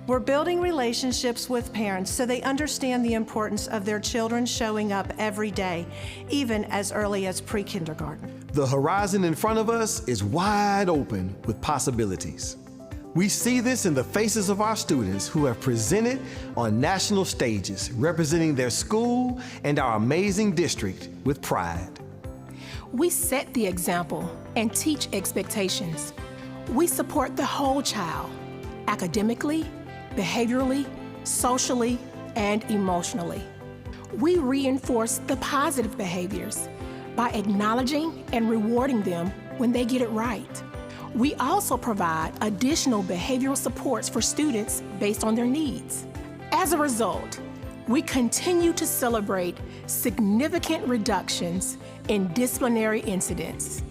We're building relationships with parents so they understand the importance of their children showing up every day, even as early as pre-kindergarten. The horizon in front of us is wide open with possibilities. We see this in the faces of our students who have presented on national stages, representing their school and our amazing district with pride. We set the example and teach expectations. We support the whole child, academically, behaviorally, socially, and emotionally. We reinforce the positive behaviors by acknowledging and rewarding them when they get it right. We also provide additional behavioral supports for students based on their needs. As a result, we continue to celebrate significant reductions in disciplinary incidents.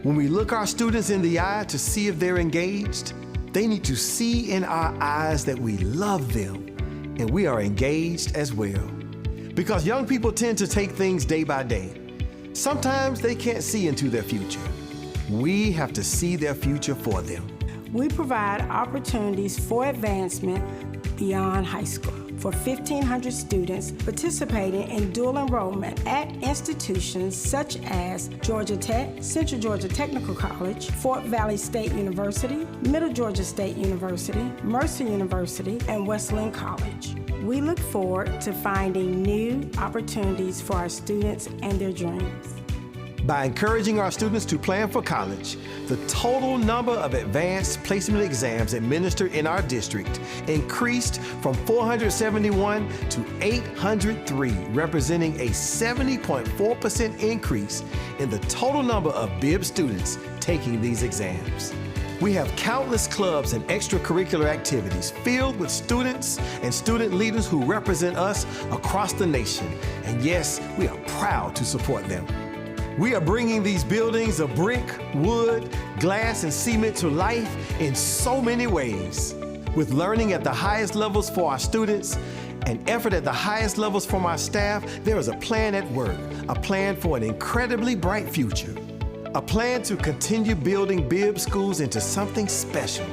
When we look our students in the eye to see if they're engaged, they need to see in our eyes that we love them and we are engaged as well. Because young people tend to take things day by day. Sometimes they can't see into their future. We have to see their future for them. We provide opportunities for advancement beyond high school for 1,500 students participating in dual enrollment at institutions such as Georgia Tech, Central Georgia Technical College, Fort Valley State University, Middle Georgia State University, Mercer University, and Wesleyan College. We look forward to finding new opportunities for our students and their dreams. By encouraging our students to plan for college, the total number of advanced placement exams administered in our district increased from 471 to 803, representing a 70.4% increase in the total number of Bibb students taking these exams. We have countless clubs and extracurricular activities filled with students and student leaders who represent us across the nation. And yes, we are proud to support them. We are bringing these buildings of brick, wood, glass, and cement to life in so many ways. With learning at the highest levels for our students and effort at the highest levels from our staff, there is a plan at work, a plan for an incredibly bright future, a plan to continue building Bibb schools into something special,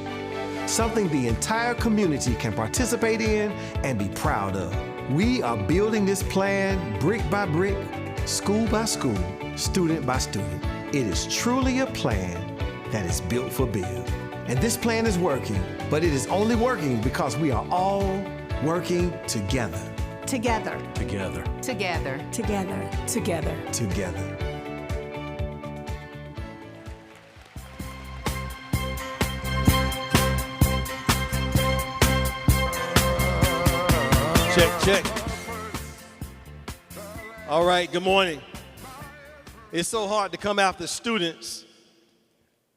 something the entire community can participate in and be proud of. We are building this plan brick by brick, school by school, student by student. It is truly a plan that is built for Bibb. And this plan is working, but it is only working because we are all working together. Together. Together. Together. Together. Together. Together. Check. All right, good morning. It's so hard to come after students.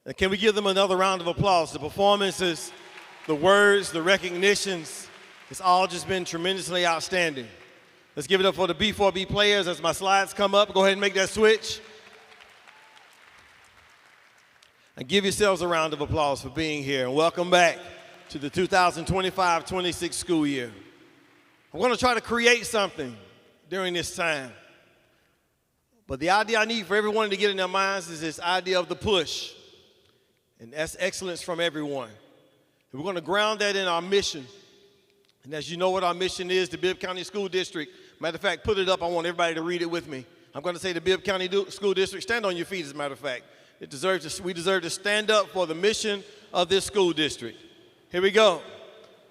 And can we give them another round of applause? The performances, the words, the recognitions, it's all just been tremendously outstanding. Let's give it up for the B4B players as my slides come up. Go ahead and make that switch. And give yourselves a round of applause for being here. And welcome back to the 2025-26 school year. I'm going to try to create something during this time. But the idea I need for everyone to get in their minds is this idea of the push. And that's excellence from everyone. And we're going to ground that in our mission. And as you know what our mission is, the Bibb County School District. Matter of fact, put it up. I want everybody to read it with me. I'm going to say the Bibb County School District. Stand on your feet, as a matter of fact. We deserve to stand up for the mission of this school district. Here we go.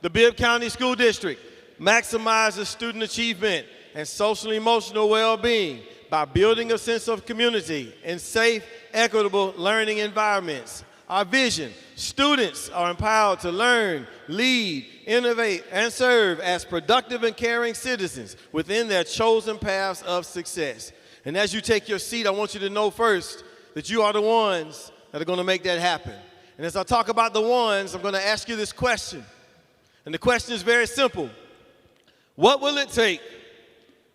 The Bibb County School District maximizes student achievement and social emotional well-being by building a sense of community in safe, equitable learning environments. Our vision: students are empowered to learn, lead, innovate, and serve as productive and caring citizens within their chosen paths of success. And as you take your seat, I want you to know first that you are the ones that are going to make that happen. And as I talk about the ones, I'm going to ask you this question. And the question is very simple. What will it take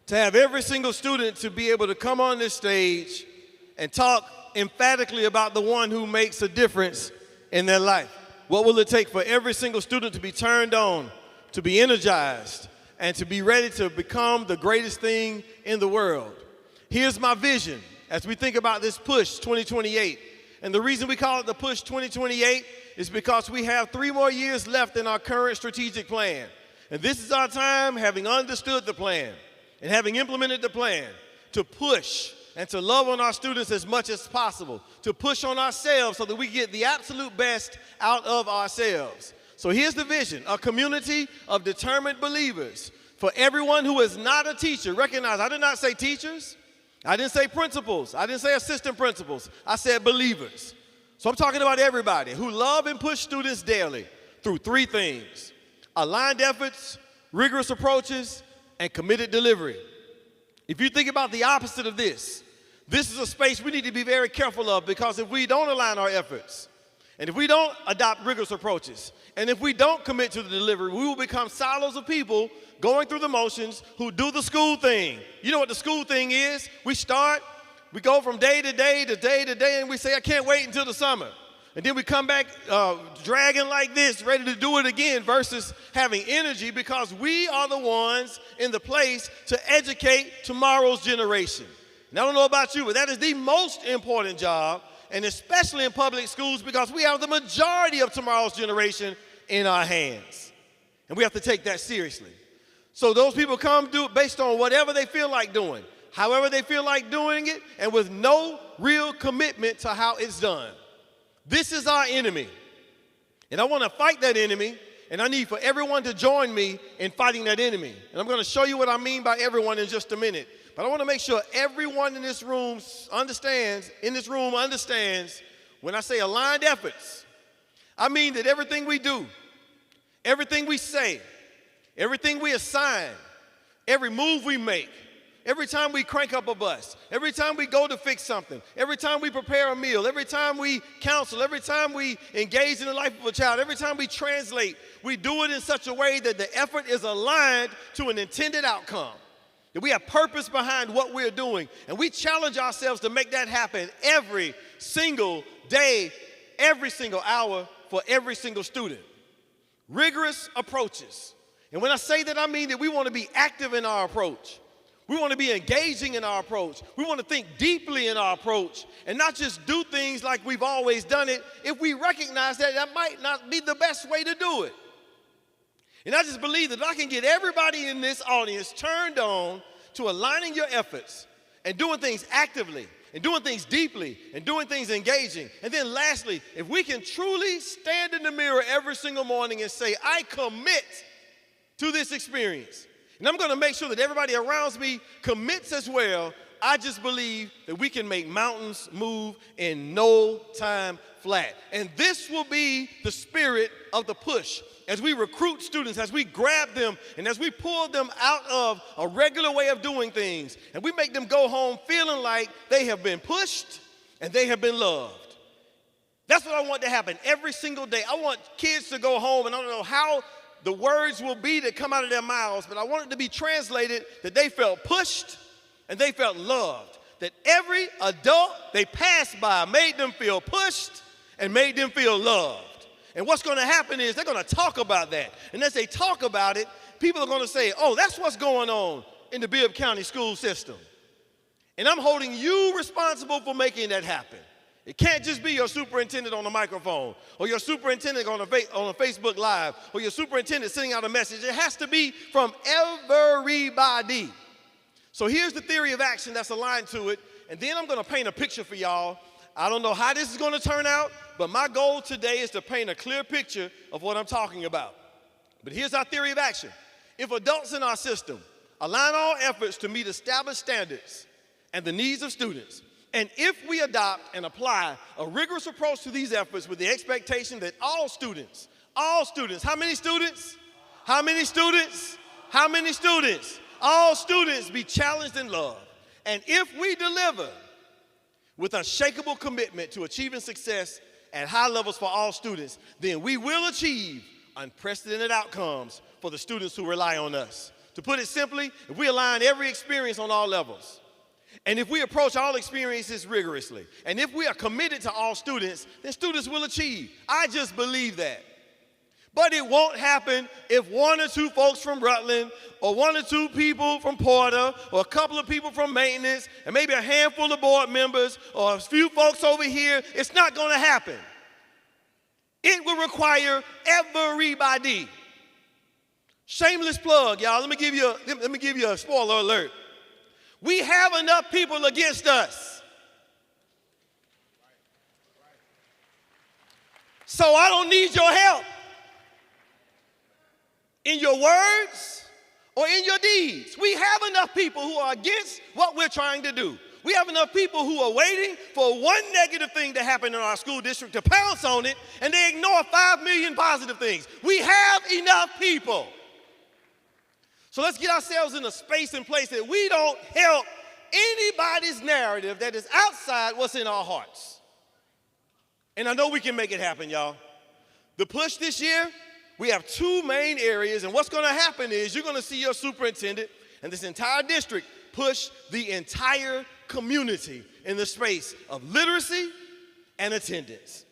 to have every single student to be able to come on this stage and talk emphatically about the one who makes a difference in their life? What will it take for every single student to be turned on, to be energized, and to be ready to become the greatest thing in the world? Here's my vision as we think about this Push 2028. And the reason we call it the Push 2028 is because we have 3 more years left in our current strategic plan. And this is our time, having understood the plan and having implemented the plan, to push and to love on our students as much as possible, to push on ourselves so that we get the absolute best out of ourselves. So here's the vision: a community of determined believers. For everyone who is not a teacher, recognize I did not say teachers, I didn't say principals, I didn't say assistant principals, I said believers. So I'm talking about everybody who love and push students daily through 3 things: aligned efforts, rigorous approaches, and committed delivery. If you think about the opposite of this is a space we need to be very careful of, because if we don't align our efforts, and if we don't adopt rigorous approaches, and if we don't commit to the delivery, we will become silos of people going through the motions who do the school thing. You know what the school thing is? We go from day to day to day to day, and we say, I can't wait until the summer. And then we come back dragging like this, ready to do it again, versus having energy, because we are the ones in the place to educate tomorrow's generation. And I don't know about you, but that is the most important job, and especially in public schools, because we have the majority of tomorrow's generation in our hands. And we have to take that seriously. So those people come do it based on whatever they feel like doing, however they feel like doing it, and with no real commitment to how it's done. This is our enemy, and I want to fight that enemy, and I need for everyone to join me in fighting that enemy. And I'm going to show you what I mean by everyone in just a minute, but I want to make sure everyone in this room understands when I say aligned efforts, I mean that everything we do, everything we say, everything we assign, every move we make, every time we crank up a bus, every time we go to fix something, every time we prepare a meal, every time we counsel, every time we engage in the life of a child, every time we translate, we do it in such a way that the effort is aligned to an intended outcome. That we have purpose behind what we're doing, and we challenge ourselves to make that happen every single day, every single hour, for every single student. Rigorous approaches. And when I say that, I mean that we want to be active in our approach. We want to be engaging in our approach. We want to think deeply in our approach and not just do things like we've always done it if we recognize that that might not be the best way to do it. And I just believe that if I can get everybody in this audience turned on to aligning your efforts and doing things actively and doing things deeply and doing things engaging. And then lastly, if we can truly stand in the mirror every single morning and say, I commit to this experience, and I'm going to make sure that everybody around me commits as well, I just believe that we can make mountains move in no time flat. And this will be the spirit of the push. As we recruit students, as we grab them, and as we pull them out of a regular way of doing things, and we make them go home feeling like they have been pushed and they have been loved. That's what I want to happen every single day. I want kids to go home, and I don't know how the words will be that come out of their mouths, but I want it to be translated that they felt pushed and they felt loved. That every adult they passed by made them feel pushed and made them feel loved. And what's going to happen is they're going to talk about that. And as they talk about it, people are going to say, oh, that's what's going on in the Bibb County school system. And I'm holding you responsible for making that happen. It can't just be your superintendent on the microphone, or your superintendent on a Facebook Live, or your superintendent sending out a message. It has to be from everybody. So here's the theory of action that's aligned to it. And then I'm going to paint a picture for y'all. I don't know how this is going to turn out, but my goal today is to paint a clear picture of what I'm talking about. But here's our theory of action. If adults in our system align all efforts to meet established standards and the needs of students, and if we adopt and apply a rigorous approach to these efforts with the expectation that all students, how many students? How many students? How many students? All students be challenged and loved. And if we deliver with unshakable commitment to achieving success at high levels for all students, then we will achieve unprecedented outcomes for the students who rely on us. To put it simply, if we align every experience on all levels, and if we approach all experiences rigorously, and if we are committed to all students, then students will achieve. I just believe that. But it won't happen if one or two folks from Rutland, or one or two people from Porter, or a couple of people from maintenance, and maybe a handful of board members, or a few folks over here. It's not going to happen. It will require everybody. Shameless plug, y'all. Let me give you a spoiler alert. We have enough people against us. So I don't need your help in your words or in your deeds. We have enough people who are against what we're trying to do. We have enough people who are waiting for one negative thing to happen in our school district to pounce on it, and they ignore 5 million positive things. We have enough people. So let's get ourselves in a space and place that we don't help anybody's narrative that is outside what's in our hearts. And I know we can make it happen, y'all. The push this year, we have two main areas, and what's going to happen is you're going to see your superintendent and this entire district push the entire community in the space of literacy and attendance.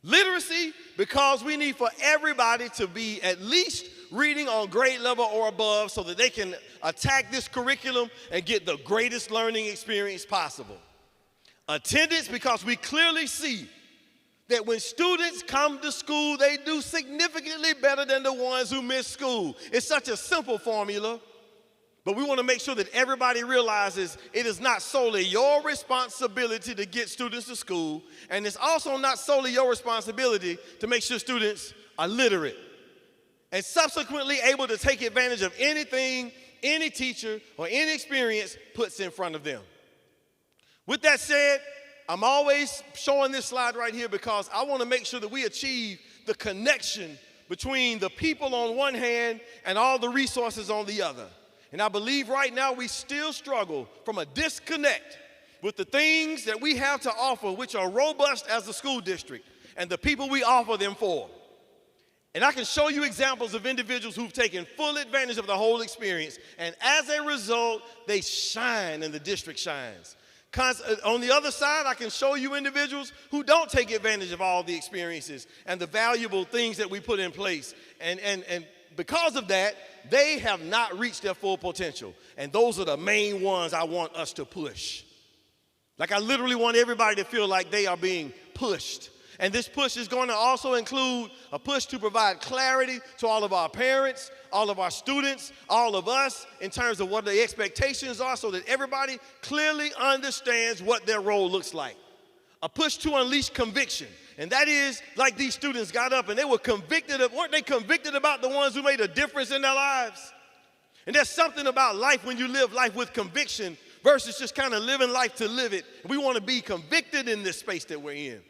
Literacy, because we need for everybody to be at least reading on grade level or above so that they can attack this curriculum and get the greatest learning experience possible. Attendance, because we clearly see that when students come to school, they do significantly better than the ones who miss school. It's such a simple formula, but we want to make sure that everybody realizes it is not solely your responsibility to get students to school, and it's also not solely your responsibility to make sure students are literate and subsequently able to take advantage of anything any teacher or any experience puts in front of them. With that said, I'm always showing this slide right here because I want to make sure that we achieve the connection between the people on one hand and all the resources on the other. And I believe right now we still struggle from a disconnect with the things that we have to offer, which are robust as a school district, and the people we offer them for. And I can show you examples of individuals who've taken full advantage of the whole experience, and as a result, they shine and the district shines. On the other side, I can show you individuals who don't take advantage of all the experiences and the valuable things that we put in place. And because of that, they have not reached their full potential. And those are the main ones I want us to push. Like I literally want everybody to feel like they are being pushed. And this push is going to also include a push to provide clarity to all of our parents, all of our students, all of us, in terms of what the expectations are so that everybody clearly understands what their role looks like. A push to unleash conviction. And that is like these students got up and they were convicted of, weren't they convicted about the ones who made a difference in their lives? And there's something about life when you live life with conviction versus just kind of living life to live it. We want to be convicted in this space that we're in.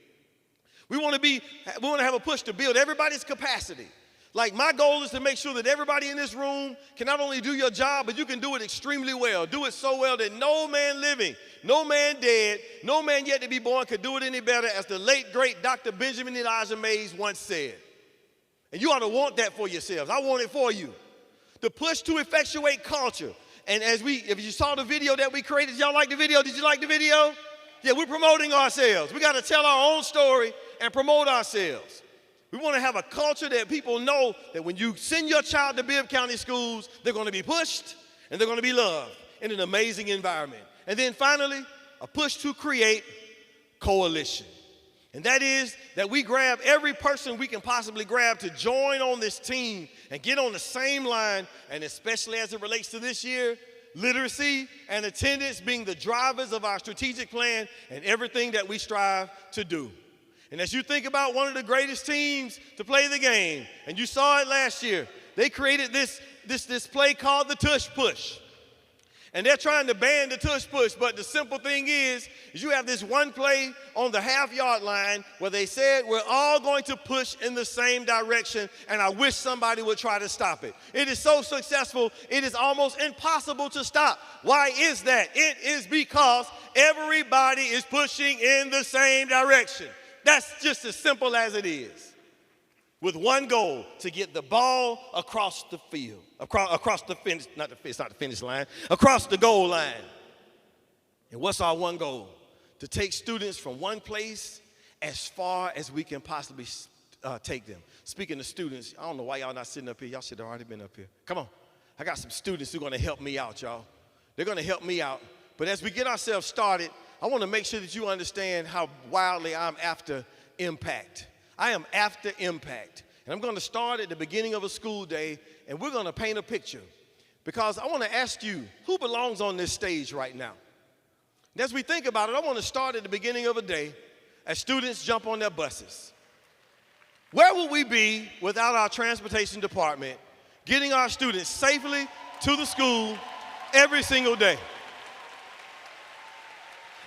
We want to have a push to build everybody's capacity. Like, my goal is to make sure that everybody in this room can not only do your job, but you can do it extremely well. Do it so well that no man living, no man dead, no man yet to be born could do it any better, as the late, great Dr. Benjamin Elijah Mays once said. And you ought to want that for yourselves. I want it for you. The push to effectuate culture. And if you saw the video that we created, y'all like the video? Did you like the video? Yeah, we're promoting ourselves. We got to tell our own story and promote ourselves. We want to have a culture that people know that when you send your child to Bibb County schools, they're going to be pushed and they're going to be loved in an amazing environment. And then finally, a push to create coalition. And that is that we grab every person we can possibly grab to join on this team and get on the same line, and especially as it relates to this year, literacy and attendance being the drivers of our strategic plan and everything that we strive to do. And as you think about one of the greatest teams to play the game, and you saw it last year, they created this play called the Tush Push. And they're trying to ban the Tush Push, but the simple thing is you have this one play on the half-yard line where they said we're all going to push in the same direction, and I wish somebody would try to stop it. It is so successful, it is almost impossible to stop. Why is that? It is because everybody is pushing in the same direction. That's just as simple as it is. With one goal, to get the ball across the field, across the finish, it's not the finish line, across the goal line. And what's our one goal? To take students from one place as far as we can possibly take them. Speaking of students, I don't know why y'all not sitting up here. Y'all should have already been up here. Come on. I got some students who are going to help me out, y'all. They're going to help me out. But as we get ourselves started, I want to make sure that you understand how wildly I'm after impact. I am after impact. And I'm going to start at the beginning of a school day, and we're going to paint a picture. Because I want to ask you, who belongs on this stage right now? And as we think about it, I want to start at the beginning of a day as students jump on their buses. Where would we be without our transportation department getting our students safely to the school every single day?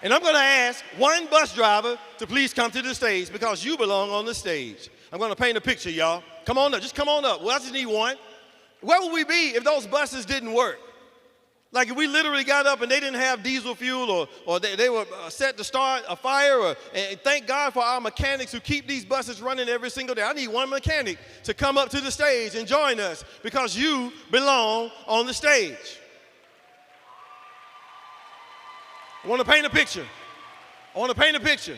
And I'm going to ask one bus driver to please come to the stage because you belong on the stage. I'm going to paint a picture, y'all. Come on up. Just come on up. Well, I just need one. Where would we be if those buses didn't work? Like if we literally got up and they didn't have diesel fuel or they were set to start a fire. And thank God for our mechanics who keep these buses running every single day. I need one mechanic to come up to the stage and join us because you belong on the stage. I want to paint a picture. I want to paint a picture.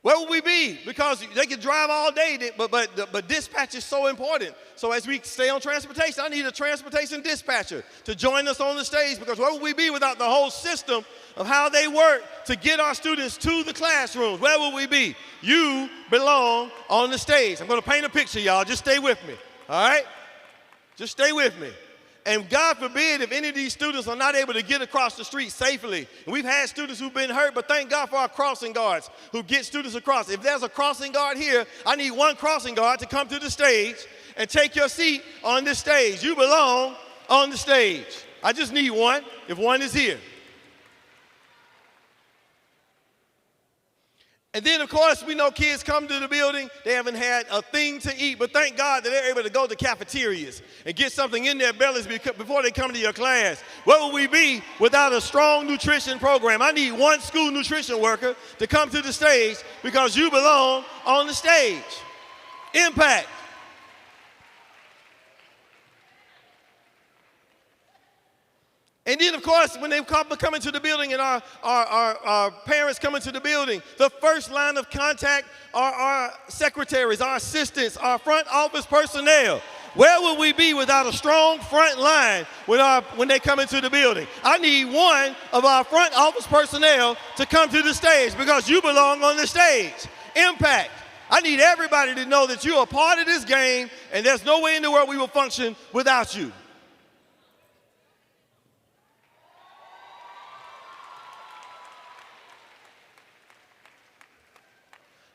Where would we be? Because they could drive all day, but dispatch is so important. So as we stay on transportation, I need a transportation dispatcher to join us on the stage because where would we be without the whole system of how they work to get our students to the classrooms? Where would we be? You belong on the stage. I'm going to paint a picture, y'all. Just stay with me, all right? Just stay with me. And God forbid if any of these students are not able to get across the street safely. And we've had students who've been hurt, but thank God for our crossing guards who get students across. If there's a crossing guard here, I need one crossing guard to come to the stage and take your seat on this stage. You belong on the stage. I just need one if one is here. And then, of course, we know kids come to the building, they haven't had a thing to eat, but thank God that they're able to go to cafeterias and get something in their bellies before they come to your class. Where would we be without a strong nutrition program? I need one school nutrition worker to come to the stage because you belong on the stage. Impact. And then, of course, when they come into the building and our parents come into the building, the first line of contact are our secretaries, our assistants, our front office personnel. Where would we be without a strong front line when they come into the building? I need one of our front office personnel to come to the stage because you belong on the stage. Impact. I need everybody to know that you're a part of this game and there's no way in the world we will function without you.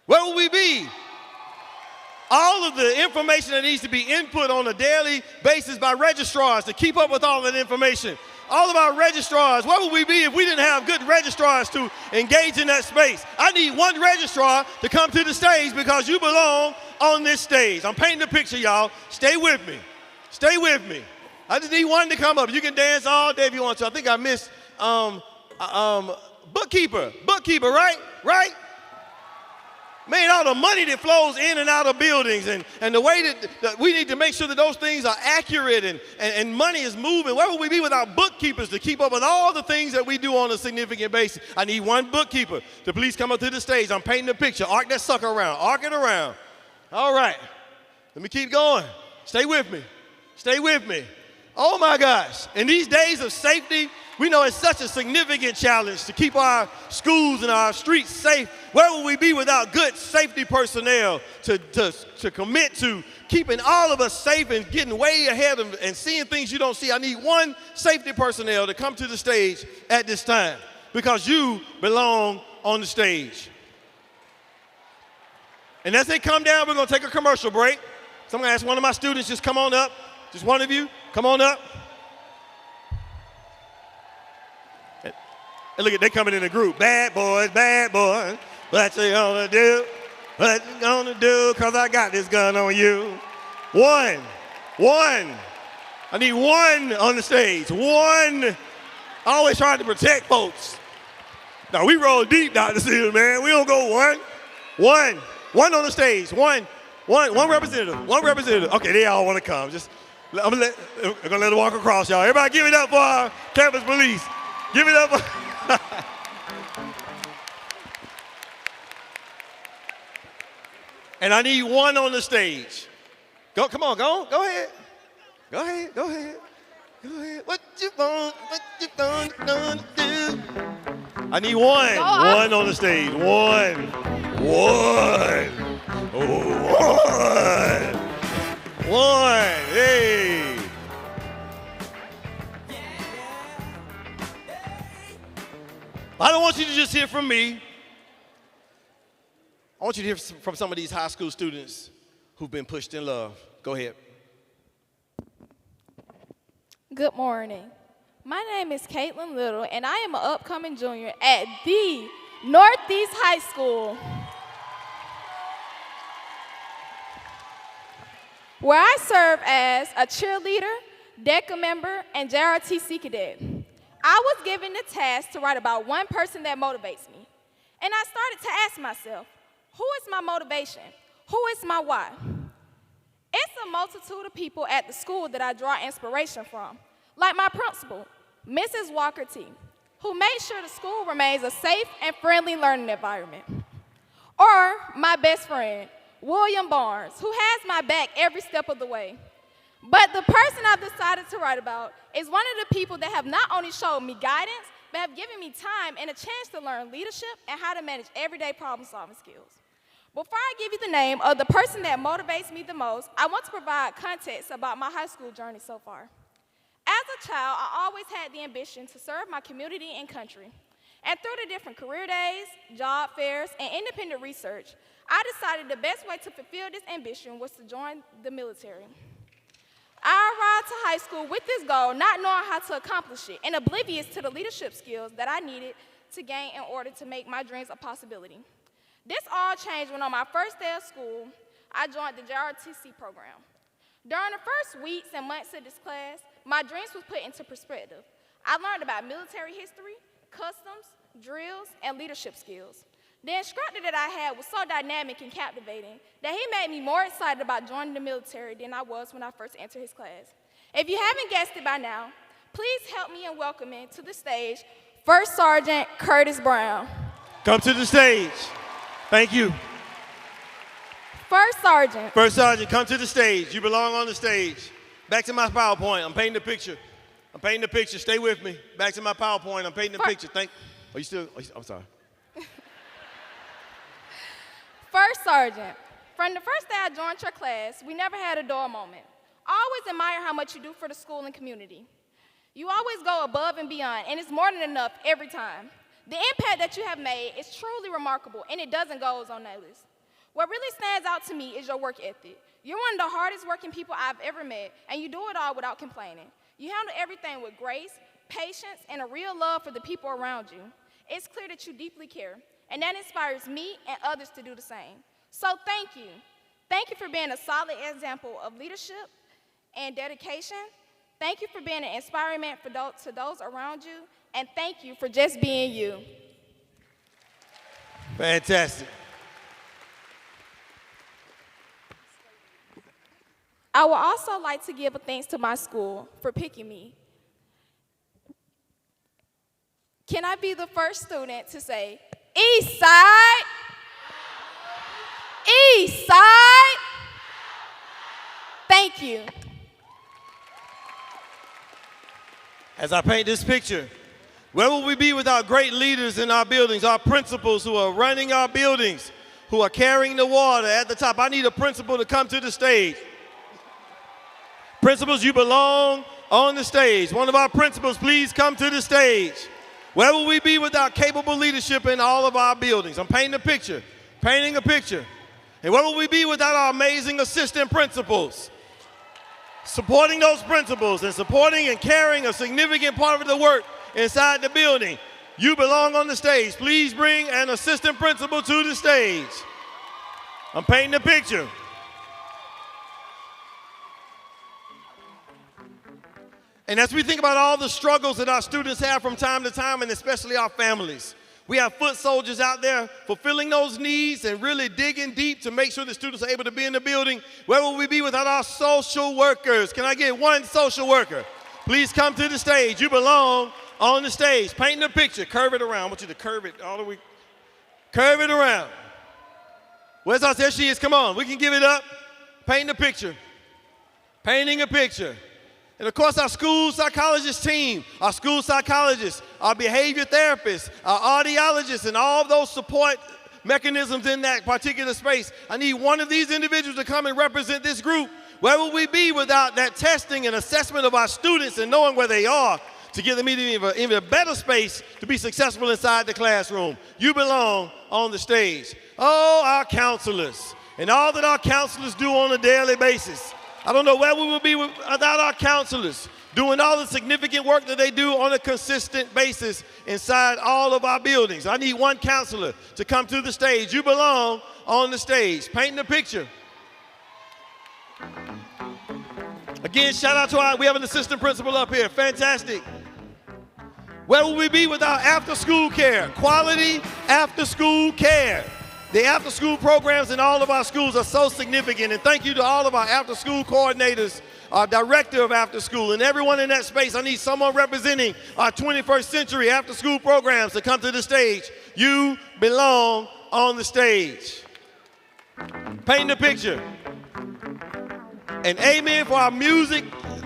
Where will we be? All of the information that needs to be input on a daily basis by registrars to keep up with all that information. All of our registrars, where would we be if we didn't have good registrars to engage in that space? I need one registrar to come to the stage because you belong on this stage. I'm painting a picture, y'all. Stay with me. Stay with me. I just need one to come up. You can dance all day if you want to. I think I missed bookkeeper. Bookkeeper, right? Right? Man, all the money that flows in and out of buildings and the way that we need to make sure that those things are accurate and money is moving. Where would we be without bookkeepers to keep up with all the things that we do on a significant basis? I need one bookkeeper to please come up to the stage. I'm painting a picture. Arc that sucker around. Arc it around. All right. Let me keep going. Stay with me. Stay with me. Oh, my gosh. In these days of safety, we know it's such a significant challenge to keep our schools and our streets safe. Where would we be without good safety personnel to commit to keeping all of us safe and getting way ahead of and seeing things you don't see? I need one safety personnel to come to the stage at this time because you belong on the stage. And as they come down, we're going to take a commercial break. So I'm going to ask one of my students, just come on up. Just one of you, come on up. And look at, they coming in a group. Bad boys, what you gonna do? What you gonna do? Cause I got this gun on you. One. I need one on the stage. One. I always try to protect folks. Now we roll deep, Dr. Seals, man. We don't go one. One on the stage. One representative. One representative. Okay, they all want to come. I'm gonna let them walk across, y'all. Everybody give it up for our campus police. Give it up for And I need one on the stage. Come on, go ahead. Go ahead. What you gonna do? I need one on the stage. One. Hey. I don't want you to just hear from me. I want you to hear from some of these high school students who've been pushed in love. Go ahead. Good morning. My name is Caitlin Little, and I am an upcoming junior at the Northeast High School, where I serve as a cheerleader, DECA member, and JRTC cadet. I was given the task to write about one person that motivates me, and I started to ask myself, who is my motivation? Who is my why? It's a multitude of people at the school that I draw inspiration from, like my principal, Mrs. Walker T., who made sure the school remains a safe and friendly learning environment. Or my best friend, William Barnes, who has my back every step of the way. But the person I've decided to write about is one of the people that have not only showed me guidance, but have given me time and a chance to learn leadership and how to manage everyday problem-solving skills. Before I give you the name of the person that motivates me the most, I want to provide context about my high school journey so far. As a child, I always had the ambition to serve my community and country. And through the different career days, job fairs, and independent research, I decided the best way to fulfill this ambition was to join the military. I arrived to high school with this goal, not knowing how to accomplish it, and oblivious to the leadership skills that I needed to gain in order to make my dreams a possibility. This all changed when on my first day of school, I joined the JRTC program. During the first weeks and months of this class, my dreams was put into perspective. I learned about military history, customs, drills, and leadership skills. The instructor that I had was so dynamic and captivating that he made me more excited about joining the military than I was when I first entered his class. If you haven't guessed it by now, please help me in welcoming to the stage First Sergeant Curtis Brown. Come to the stage. Thank you. First Sergeant. First Sergeant, come to the stage. You belong on the stage. Back to my PowerPoint. I'm painting the picture. I'm painting the picture. Stay with me. Back to my PowerPoint. I'm painting the picture. Are you still? I'm sorry. First Sergeant. From the first day I joined your class, we never had a dull moment. I always admire how much you do for the school and community. You always go above and beyond, and it's more than enough every time. The impact that you have made is truly remarkable, and it doesn't go unnoticed. What really stands out to me is your work ethic. You're one of the hardest working people I've ever met, and you do it all without complaining. You handle everything with grace, patience, and a real love for the people around you. It's clear that you deeply care, and that inspires me and others to do the same. So thank you. Thank you for being a solid example of leadership and dedication. Thank you for being an inspiring to those around you, and thank you for just being you. Fantastic. I would also like to give a thanks to my school for picking me. Can I be the first student to say, East Side? East Side? Thank you. As I paint this picture, where will we be without great leaders in our buildings, our principals who are running our buildings, who are carrying the water at the top? I need a principal to come to the stage. Principals, you belong on the stage. One of our principals, please come to the stage. Where will we be without capable leadership in all of our buildings? I'm painting a picture, painting a picture. And where will we be without our amazing assistant principals? Supporting those principals and supporting and carrying a significant part of the work inside the building. You belong on the stage. Please bring an assistant principal to the stage. I'm painting a picture. And as we think about all the struggles that our students have from time to time, and especially our families, we have foot soldiers out there fulfilling those needs and really digging deep to make sure the students are able to be in the building. Where will we be without our social workers? Can I get one social worker? Please come to the stage. You belong on the stage. Painting a picture. Curve it around. I want you to curve it all the way. Curve it around. Where's our, there she is. Come on. We can give it up. Painting a picture. Painting a picture. And of course, our school psychologist team, our school psychologists, our behavior therapists, our audiologists, and all of those support mechanisms in that particular space. I need one of these individuals to come and represent this group. Where will we be without that testing and assessment of our students and knowing where they are to give them even a better space to be successful inside the classroom? You belong on the stage. Oh, our counselors and all that our counselors do on a daily basis. I don't know where we would be without our counselors doing all the significant work that they do on a consistent basis inside all of our buildings. I need one counselor to come to the stage. You belong on the stage. Painting a picture. Again, shout out to we have an assistant principal up here. Fantastic. Where will we be without after-school care? Quality after-school care. The after-school programs in all of our schools are so significant, and thank you to all of our after-school coordinators, our director of after-school, and everyone in that space. I need someone representing our 21st century after-school programs to come to the stage. You belong on the stage. Painting the picture. And amen for our music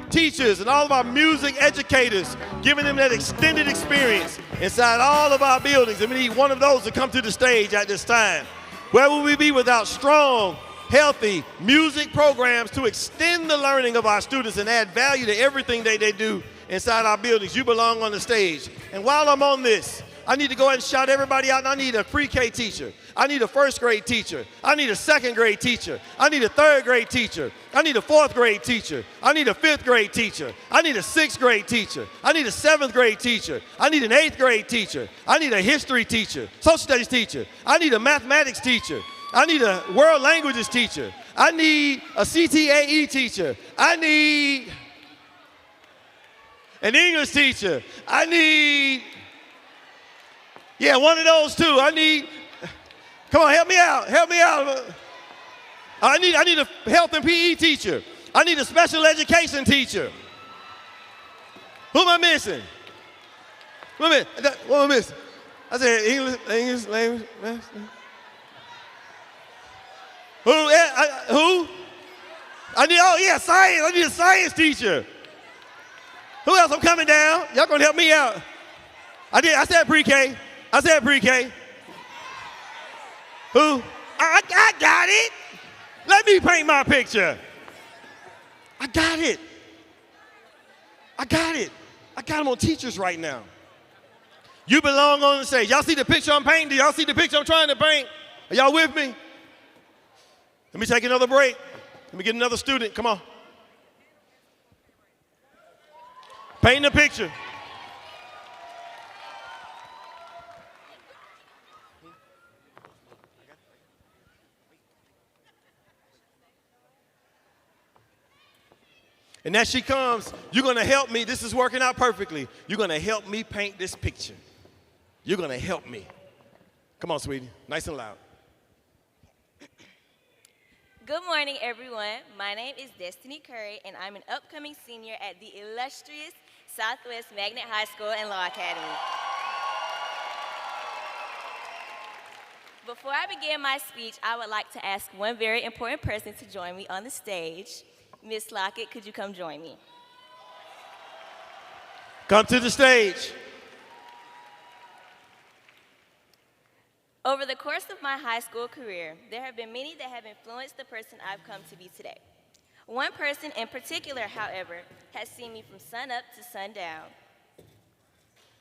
teachers and all of our music educators, giving them that extended experience inside all of our buildings. And we need one of those to come to the stage at this time. Where will we be without strong, healthy music programs to extend the learning of our students and add value to everything that they do inside our buildings? You belong on the stage. And while I'm on this, I need to go ahead and shout everybody out. I need a pre-K teacher. I need a first grade teacher. I need a second grade teacher. I need a third grade teacher. I need a fourth grade teacher. I need a fifth grade teacher. I need a sixth grade teacher. I need a seventh grade teacher. I need an eighth grade teacher. I need a history teacher, social studies teacher. I need a mathematics teacher. I need a world languages teacher. I need a CTAE teacher. I need an English teacher. I need, yeah, one of those too. I need, come on, help me out, help me out. I need a health and PE teacher. I need a special education teacher. Who am I missing? What am I missing? I said English language. Who? Who? Oh yeah, science. I need a science teacher. Who else? I'm coming down. Y'all gonna help me out. I said pre-K. I said pre-K. Who? I got it. Let me paint my picture. I got it. I got them on teachers right now. You belong on the stage. Y'all see the picture I'm painting? Do y'all see the picture I'm trying to paint? Are y'all with me? Let me take another break. Let me get another student. Come on. Paint the picture. And as she comes, you're going to help me. This is working out perfectly. You're going to help me paint this picture. You're going to help me. Come on, sweetie. Nice and loud. Good morning, everyone. My name is Destiny Curry, and I'm an upcoming senior at the illustrious Southwest Magnet High School and Law Academy. Before I begin my speech, I would like to ask one very important person to join me on the stage. Miss Lockett, could you come join me? Come to the stage. Over the course of my high school career, there have been many that have influenced the person I've come to be today. One person in particular, however, has seen me from sun up to sundown.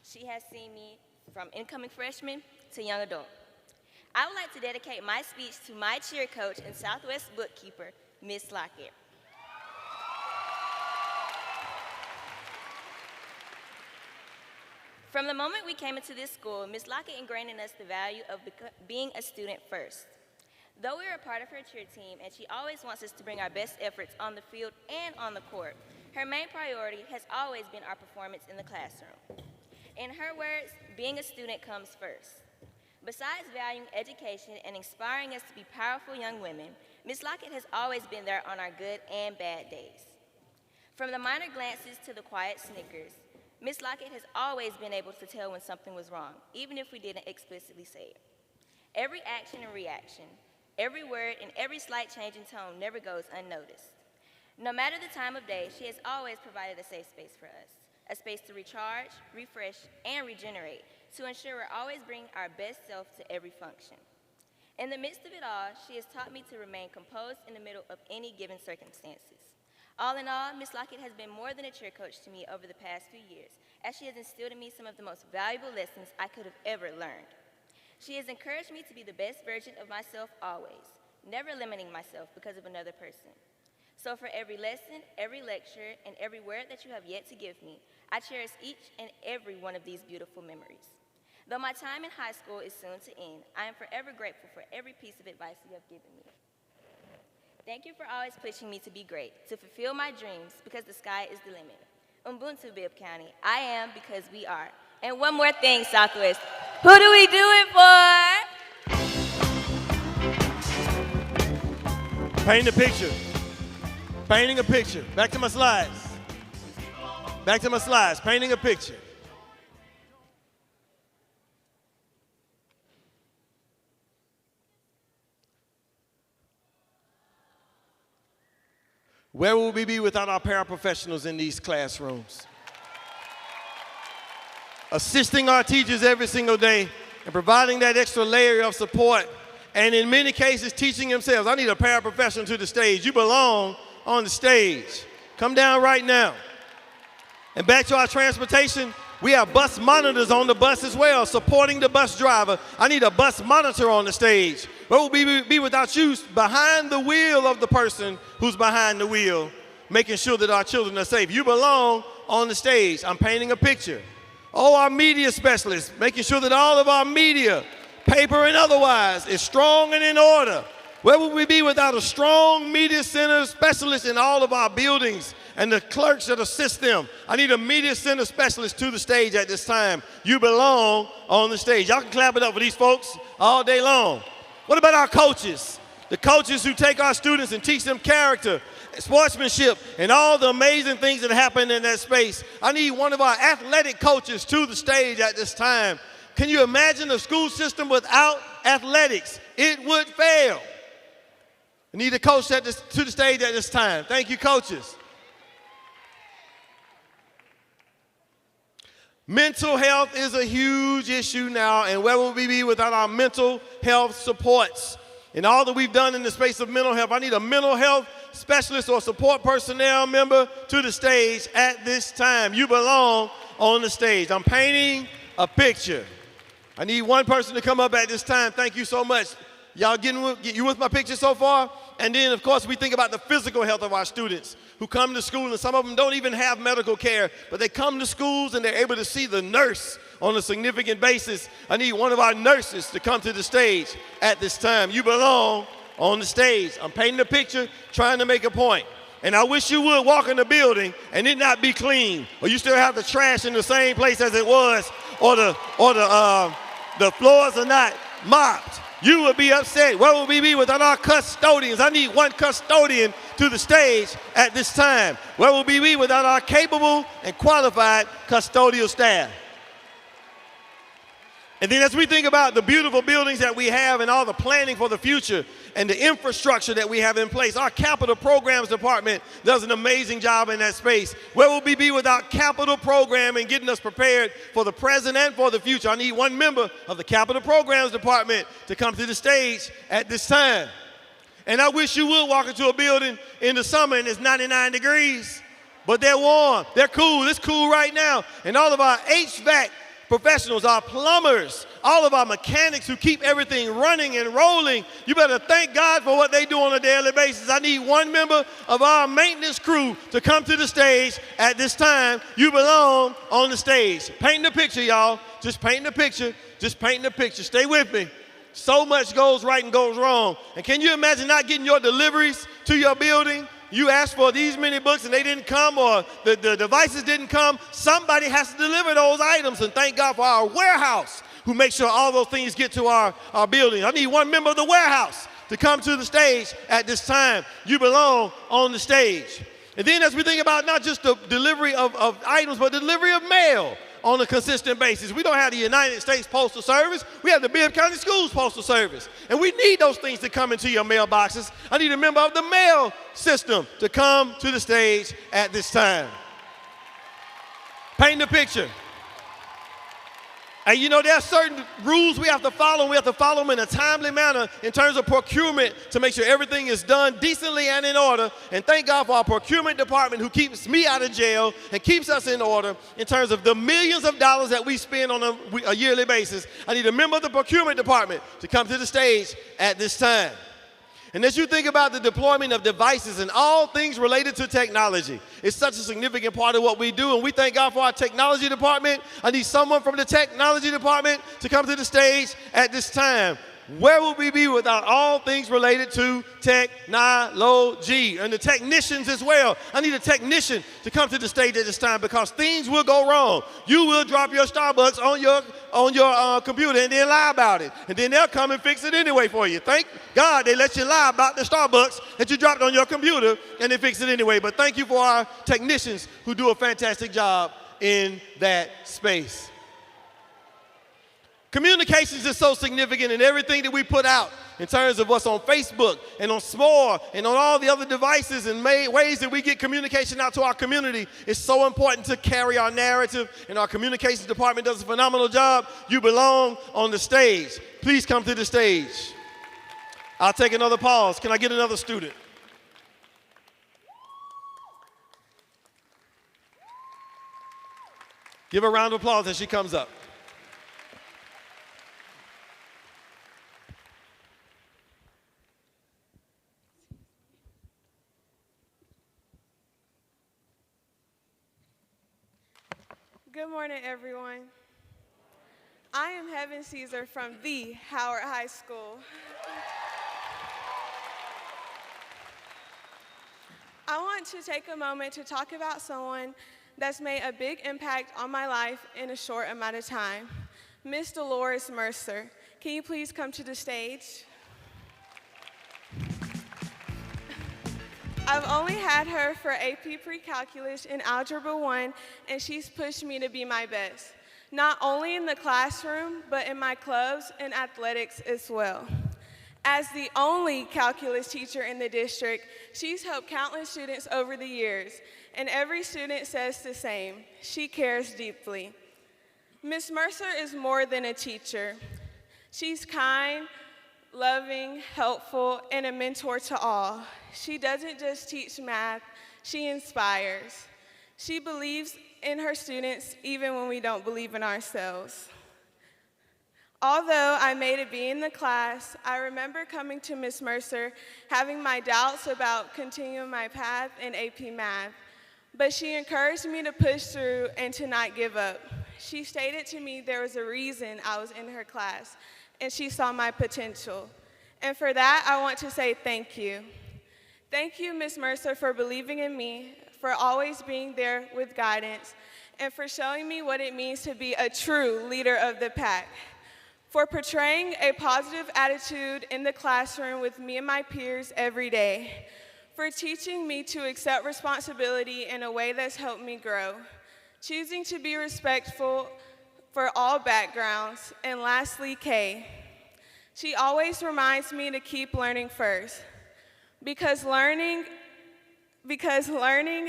She has seen me from incoming freshman to young adult. I would like to dedicate my speech to my cheer coach and Southwest bookkeeper, Miss Lockett. From the moment we came into this school, Ms. Lockett ingrained in us the value of being a student first. Though we are a part of her cheer team and she always wants us to bring our best efforts on the field and on the court, her main priority has always been our performance in the classroom. In her words, being a student comes first. Besides valuing education and inspiring us to be powerful young women, Ms. Lockett has always been there on our good and bad days. From the minor glances to the quiet snickers, Ms. Lockett has always been able to tell when something was wrong, even if we didn't explicitly say it. Every action and reaction, every word and every slight change in tone never goes unnoticed. No matter the time of day, she has always provided a safe space for us, a space to recharge, refresh, and regenerate to ensure we're always bringing our best self to every function. In the midst of it all, she has taught me to remain composed in the middle of any given circumstances. All in all, Ms. Lockett has been more than a cheer coach to me over the past few years, as she has instilled in me some of the most valuable lessons I could have ever learned. She has encouraged me to be the best version of myself always, never limiting myself because of another person. So for every lesson, every lecture, and every word that you have yet to give me, I cherish each and every one of these beautiful memories. Though my time in high school is soon to end, I am forever grateful for every piece of advice you have given me. Thank you for always pushing me to be great, to fulfill my dreams, because the sky is the limit. Ubuntu, Bibb County. I am because we are. And one more thing, Southwest. Who do we do it for? Paint a picture. Painting a picture. Back to my slides. Back to my slides. Painting a picture. Where will we be without our paraprofessionals in these classrooms? Assisting our teachers every single day and providing that extra layer of support, and in many cases teaching themselves. I need a paraprofessional to the stage. You belong on the stage. Come down right now. And back to our transportation, we have bus monitors on the bus as well, supporting the bus driver. I need a bus monitor on the stage. Where will we be without you behind the wheel of the person who's behind the wheel, making sure that our children are safe? You belong on the stage. I'm painting a picture. Oh, our media specialists, making sure that all of our media, paper and otherwise, is strong and in order. Where would we be without a strong media center specialist in all of our buildings and the clerks that assist them? I need a media center specialist to the stage at this time. You belong on the stage. Y'all can clap it up for these folks all day long. What about our coaches? The coaches who take our students and teach them character, sportsmanship, and all the amazing things that happen in that space. I need one of our athletic coaches to the stage at this time. Can you imagine a school system without athletics? It would fail. I need a coach to the stage at this time. Thank you, coaches. Mental health is a huge issue now, and where will we be without our mental health supports? And all that we've done in the space of mental health, I need a mental health specialist or support personnel member to the stage at this time. You belong on the stage. I'm painting a picture. I need one person to come up at this time. Thank you so much. Y'all you with my picture so far? And then, of course, we think about the physical health of our students who come to school, and some of them don't even have medical care, but they come to schools and they're able to see the nurse on a significant basis. I need one of our nurses to come to the stage at this time. You belong on the stage. I'm painting a picture, trying to make a point. And I wish you would walk in the building and it not be clean, or you still have the trash in the same place as it was, or the floors are not mopped. You would be upset. Where would we be without our custodians? I need one custodian to the stage at this time. Where would we be without our capable and qualified custodial staff? And then as we think about the beautiful buildings that we have and all the planning for the future and the infrastructure that we have in place, our capital programs department does an amazing job in that space. Where will we be without capital programming, getting us prepared for the present and for the future? I need one member of the capital programs department to come to the stage at this time. And I wish you would walk into a building in the summer and it's 99 degrees, but they're warm, they're cool, it's cool right now. And all of our HVAC professionals, our plumbers, all of our mechanics who keep everything running and rolling, you better thank God for what they do on a daily basis. I need one member of our maintenance crew to come to the stage at this time. You belong on the stage. Painting the picture, y'all. Just painting the picture. Just painting the picture. Stay with me. So much goes right and goes wrong. And can you imagine not getting your deliveries to your building? You asked for these many books and they didn't come, or the devices didn't come. Somebody has to deliver those items, and thank God for our warehouse who makes sure all those things get to our building. I need one member of the warehouse to come to the stage at this time. You belong on the stage. And then as we think about not just the delivery of items, but delivery of mail on a consistent basis. We don't have the United States Postal Service. We have the Bibb County Schools Postal Service. And we need those things to come into your mailboxes. I need a member of the mail system to come to the stage at this time. Paint the picture. And you know, there are certain rules we have to follow, and we have to follow them in a timely manner in terms of procurement to make sure everything is done decently and in order. And thank God for our procurement department who keeps me out of jail and keeps us in order in terms of the millions of dollars that we spend on a yearly basis. I need a member of the procurement department to come to the stage at this time. And as you think about the deployment of devices and all things related to technology, it's such a significant part of what we do, and we thank God for our technology department. I need someone from the technology department to come to the stage at this time. Where would we be without all things related to technology and the technicians as well? I need a technician to come to the stage at this time because things will go wrong. You will drop your Starbucks on your computer and then lie about it. And then they'll come and fix it anyway for you. Thank God they let you lie about the Starbucks that you dropped on your computer and they fix it anyway. But thank you for our technicians who do a fantastic job in that space. Communications is so significant in everything that we put out in terms of what's on Facebook and on SMORE and on all the other devices and ways that we get communication out to our community. It's so important to carry our narrative, and our communications department does a phenomenal job. You belong on the stage. Please come to the stage. I'll take another pause. Can I get another student? Give her a round of applause as she comes up. Good morning, everyone. I am Heaven Caesar from the Howard High School. I want to take a moment to talk about someone that's made a big impact on my life in a short amount of time. Miss Dolores Mercer. Can you please come to the stage? I've only had her for AP Pre-Calculus and Algebra 1, and she's pushed me to be my best, not only in the classroom, but in my clubs and athletics as well. As the only calculus teacher in the district, she's helped countless students over the years, and every student says the same. She cares deeply. Ms. Mercer is more than a teacher. She's kind, loving, helpful, and a mentor to all. She doesn't just teach math, she inspires. She believes in her students even when we don't believe in ourselves. Although I made a B in the class, I remember coming to Ms. Mercer having my doubts about continuing my path in AP Math, but she encouraged me to push through and to not give up. She stated to me there was a reason I was in her class, and she saw my potential. And for that, I want to say thank you. Thank you, Ms. Mercer, for believing in me, for always being there with guidance, and for showing me what it means to be a true leader of the pack. For portraying a positive attitude in the classroom with me and my peers every day, for teaching me to accept responsibility in a way that's helped me grow, choosing to be respectful for all backgrounds, and lastly, Kay. She always reminds me to keep learning first, because learning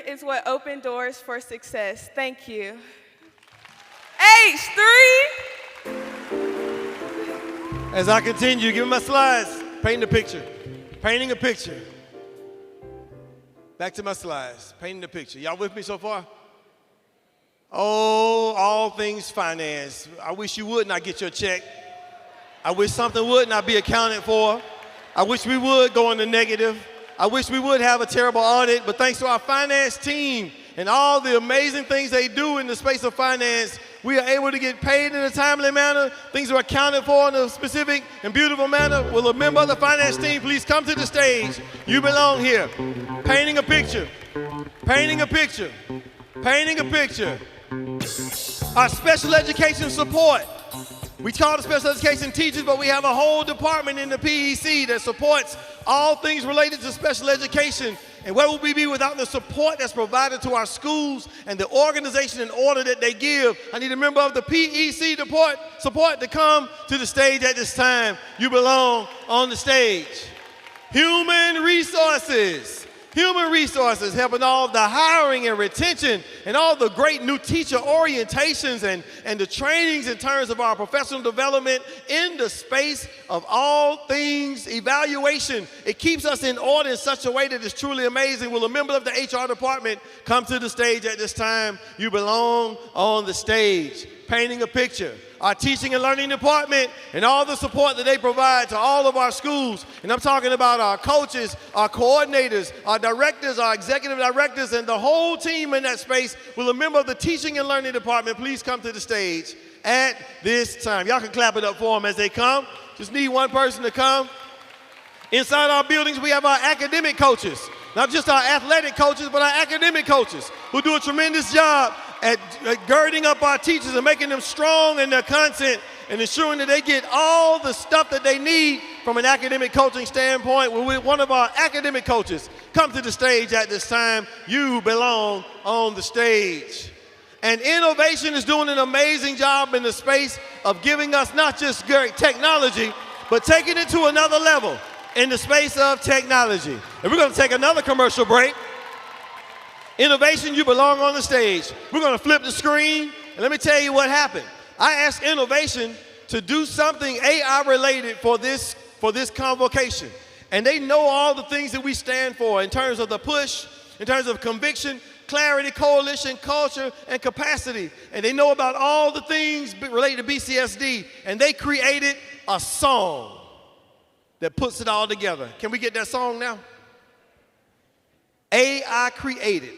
is what opened doors for success. Thank you. H3. As I continue, give me my slides. Painting a picture. Painting a picture. Back to my slides. Painting a picture. Y'all with me so far? Oh, all things finance. I wish you would not get your check. I wish something would not be accounted for. I wish we would go in the negative. I wish we would have a terrible audit, but thanks to our finance team and all the amazing things they do in the space of finance, we are able to get paid in a timely manner. Things are accounted for in a specific and beautiful manner. Will a member of the finance team please come to the stage? You belong here. Painting a picture. Painting a picture. Painting a picture. Our special education support. We call it special education teachers, but we have a whole department in the PEC that supports all things related to special education. And where would we be without the support that's provided to our schools and the organization and order that they give? I need a member of the PEC support to come to the stage at this time. You belong on the stage. Human resources. Human resources, helping all the hiring and retention and all the great new teacher orientations and the trainings in terms of our professional development in the space of all things evaluation. It keeps us in order in such a way that is truly amazing. Will a member of the HR department come to the stage at this time? You belong on the stage. Painting a picture. Our teaching and learning department and all the support that they provide to all of our schools. And I'm talking about our coaches, our coordinators, our directors, our executive directors, and the whole team in that space. Will a member of the teaching and learning department please come to the stage at this time? Y'all can clap it up for them as they come. Just need one person to come. Inside our buildings, we have our academic coaches. Not just our athletic coaches, but our academic coaches who do a tremendous job at girding up our teachers and making them strong in their content and ensuring that they get all the stuff that they need from an academic coaching standpoint. With one of our academic coaches come to the stage at this time. You belong on the stage. And innovation is doing an amazing job in the space of giving us not just great technology, but taking it to another level in the space of technology. And we're going to take another commercial break. Innovation, you belong on the stage. We're going to flip the screen, and let me tell you what happened. I asked Innovation to do something AI related for this convocation. And they know all the things that we stand for in terms of the push, in terms of conviction, clarity, coalition, culture, and capacity. And they know about all the things related to BCSD. And they created a song that puts it all together. Can we get that song now? AI created.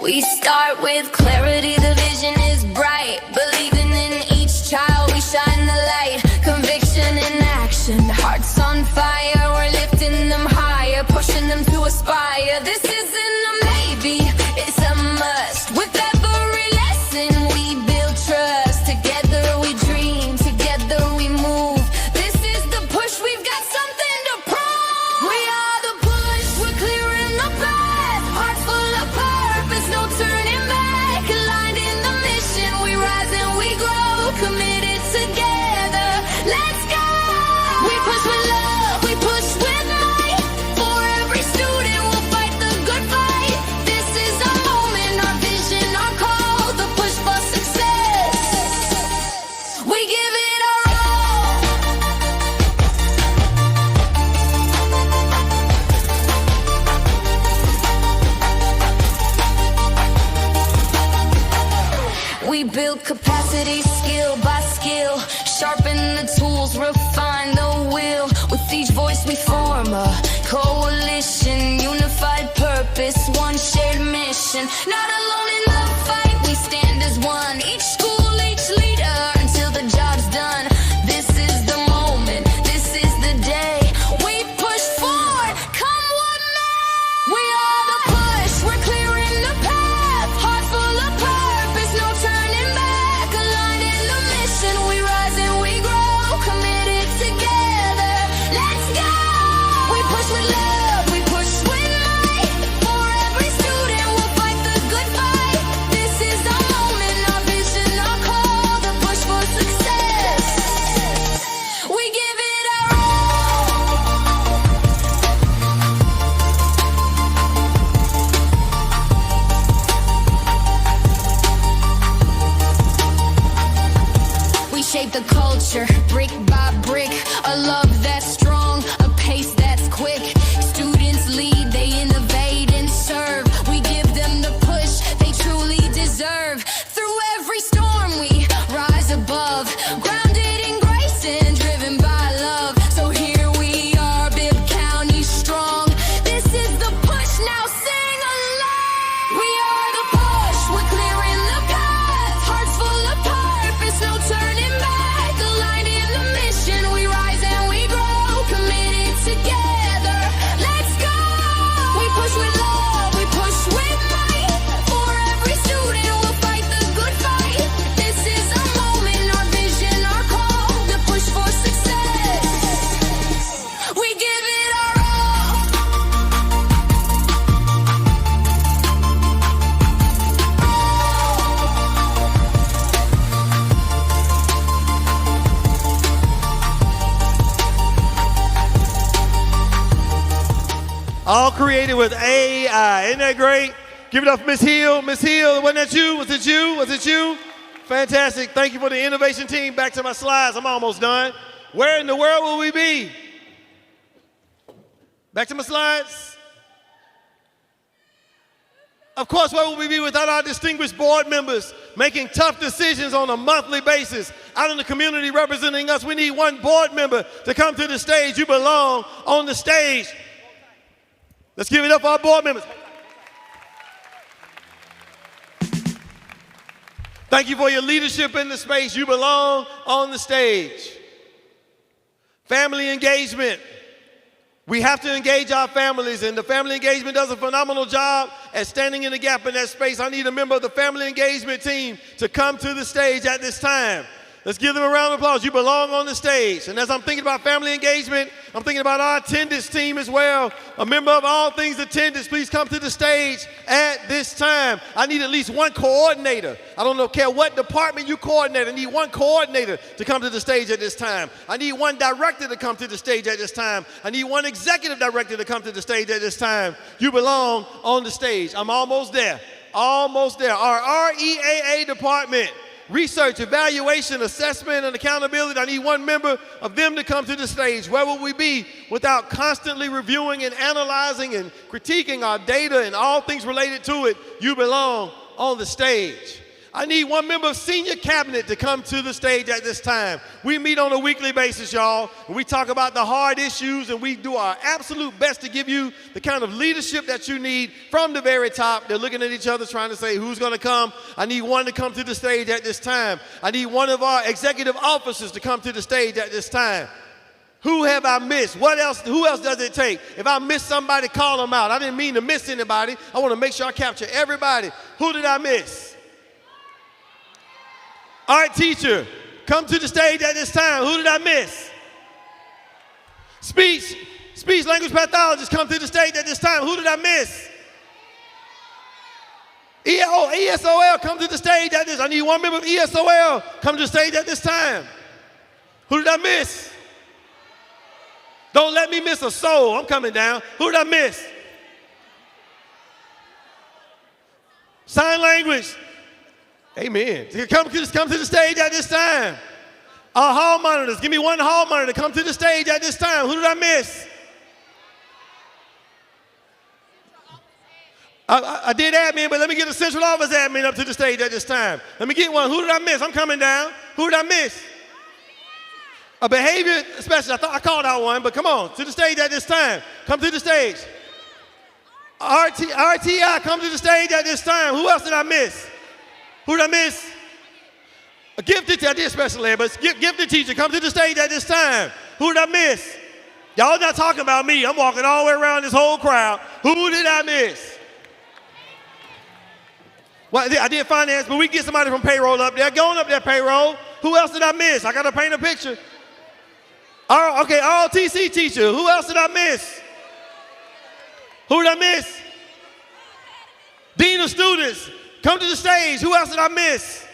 We start with clarity, the vision is bright. Believing in each child, we shine the light. Conviction in action, hearts on fire. We're lifting them higher, pushing them to aspire. This isn't a maybe, it's a must. With every lesson, we build trust. Together we dream, together we move. This is the push, we've got something to prove. We are the push, we're clearing the path. Hearts full of purpose, no turning back. Aligned in the mission, we rise and we grow. Committed rules, refine the will. With each voice we form a coalition, unified purpose, one shared mission. Not alone in the fight, we stand as one. Each school, each leader, until the job's done. This is the moment, this is the day. We push forward, come what may. We are the push, we're clearing the path. Heart full of purpose, no turning back. Aligned in the mission, we rise and we grow. Committed together, let's go. We push with love, we push with might. For every student, we'll fight the good fight. This is our moment, our vision, our call. The push for success. We give it our all. We shape the culture, brick by brick. A love that's strong, a pace that's quick. Students lead, they innovate and serve. We give them the push they truly deserve. Through every storm we rise above, grounded in grace and driven by love. So here we are, Bibb County strong. This is the push, now sing along. We are the push, we're clearing the path. Hearts full of purpose, no turning back. Aligned in the mission, we rise and we grow. Committed together, let's go. We push with love, we push with might. For every student, we'll fight the good fight. This is our moment, our vision, our call. The push for success. We give it our all. All created with AI. Isn't that great? Give it up for Miss Hill. Miss Hill, wasn't that you? Was it you? Was it you? Fantastic. Thank you for the innovation team. Back to my slides. I'm almost done. Where in the world will we be? Back to my slides. Of course, where will we be without our distinguished board members making tough decisions on a monthly basis out in the community representing us? We need one board member to come to the stage. You belong on the stage. Let's give it up for our board members. Thank you for your leadership in the space. You belong on the stage. Family engagement. We have to engage our families, and the family engagement does a phenomenal job at standing in the gap in that space. I need a member of the family engagement team to come to the stage at this time. Let's give them a round of applause. You belong on the stage. And as I'm thinking about family engagement, I'm thinking about our attendance team as well. A member of all things attendance, please come to the stage at this time. I need at least one coordinator. I don't care what department you coordinate. I need one coordinator to come to the stage at this time. I need one director to come to the stage at this time. I need one executive director to come to the stage at this time. You belong on the stage. I'm almost there. Almost there. Our REAA department. Research, evaluation, assessment, and accountability. I need one member of them to come to the stage. Where would we be without constantly reviewing and analyzing and critiquing our data and all things related to it? You belong on the stage. I need one member of senior cabinet to come to the stage at this time. We meet on a weekly basis, y'all, and we talk about the hard issues, and we do our absolute best to give you the kind of leadership that you need from the very top. They're looking at each other trying to say who's going to come. I need one to come to the stage at this time. I need one of our executive officers to come to the stage at this time. Who have I missed? What else? Who else does it take? If I miss somebody, call them out. I didn't mean to miss anybody. I want to make sure I capture everybody. Who did I miss? Art teacher, come to the stage at this time. Who did I miss? Speech language pathologist, come to the stage at this time. Who did I miss? ESOL, come to the stage at this. I need one member of ESOL, come to the stage at this time. Who did I miss? Don't let me miss a soul. I'm coming down. Who did I miss? Sign language. Amen. Come to the stage at this time. Our hall monitors. Give me one hall monitor. Come to the stage at this time. Who did I miss? I did admin, but let me get a central office admin up to the stage at this time. Let me get one. Who did I miss? I'm coming down. Who did I miss? A behavior specialist. I thought I called out one, but come on, to the stage at this time. Come to the stage. RTI, come to the stage at this time. Who else did I miss? Who did I miss? A gifted, I did special ed, but gifted teacher, come to the stage at this time. Who did I miss? Y'all not talking about me. I'm walking all the way around this whole crowd. Who did I miss? Well, I did finance, but we get somebody from payroll up there. Going up there, payroll. Who else did I miss? I got to paint a picture. Okay, ROTC teacher. Who else did I miss? Who did I miss? Dean of students, come to the stage. Who else did I miss?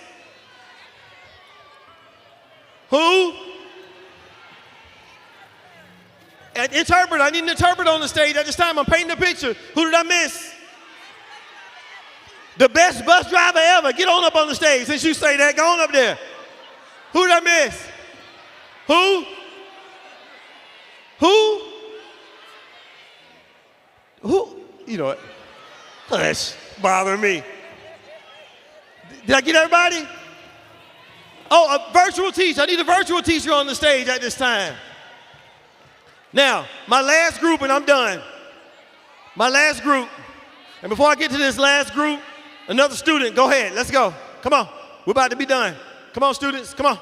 Who? An interpreter. I need an interpreter on the stage at this time. I'm painting a picture. Who did I miss? The best bus driver ever. Get on up on the stage. Since you say that, go on up there. Who did I miss? Who? Who? Who? You know what? That's bothering me. Did I get everybody? Oh, a virtual teacher. I need a virtual teacher on the stage at this time. Now, my last group, and I'm done. My last group. And before I get to this last group, another student, go ahead. Let's go. Come on. We're about to be done. Come on, students. Come on.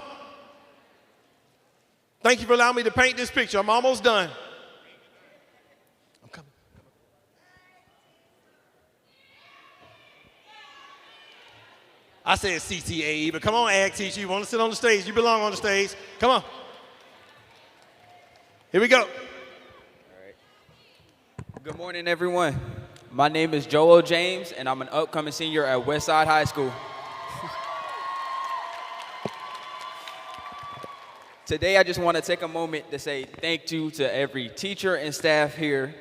Thank you for allowing me to paint this picture. I'm almost done. I'm coming. I said CTAE, but come on, ag teacher. You want to sit on the stage? You belong on the stage. Come on. Here we go. All right. Good morning, everyone. My name is Joel James, and I'm an upcoming senior at Westside High School. Today, I just want to take a moment to say thank you to every teacher and staff here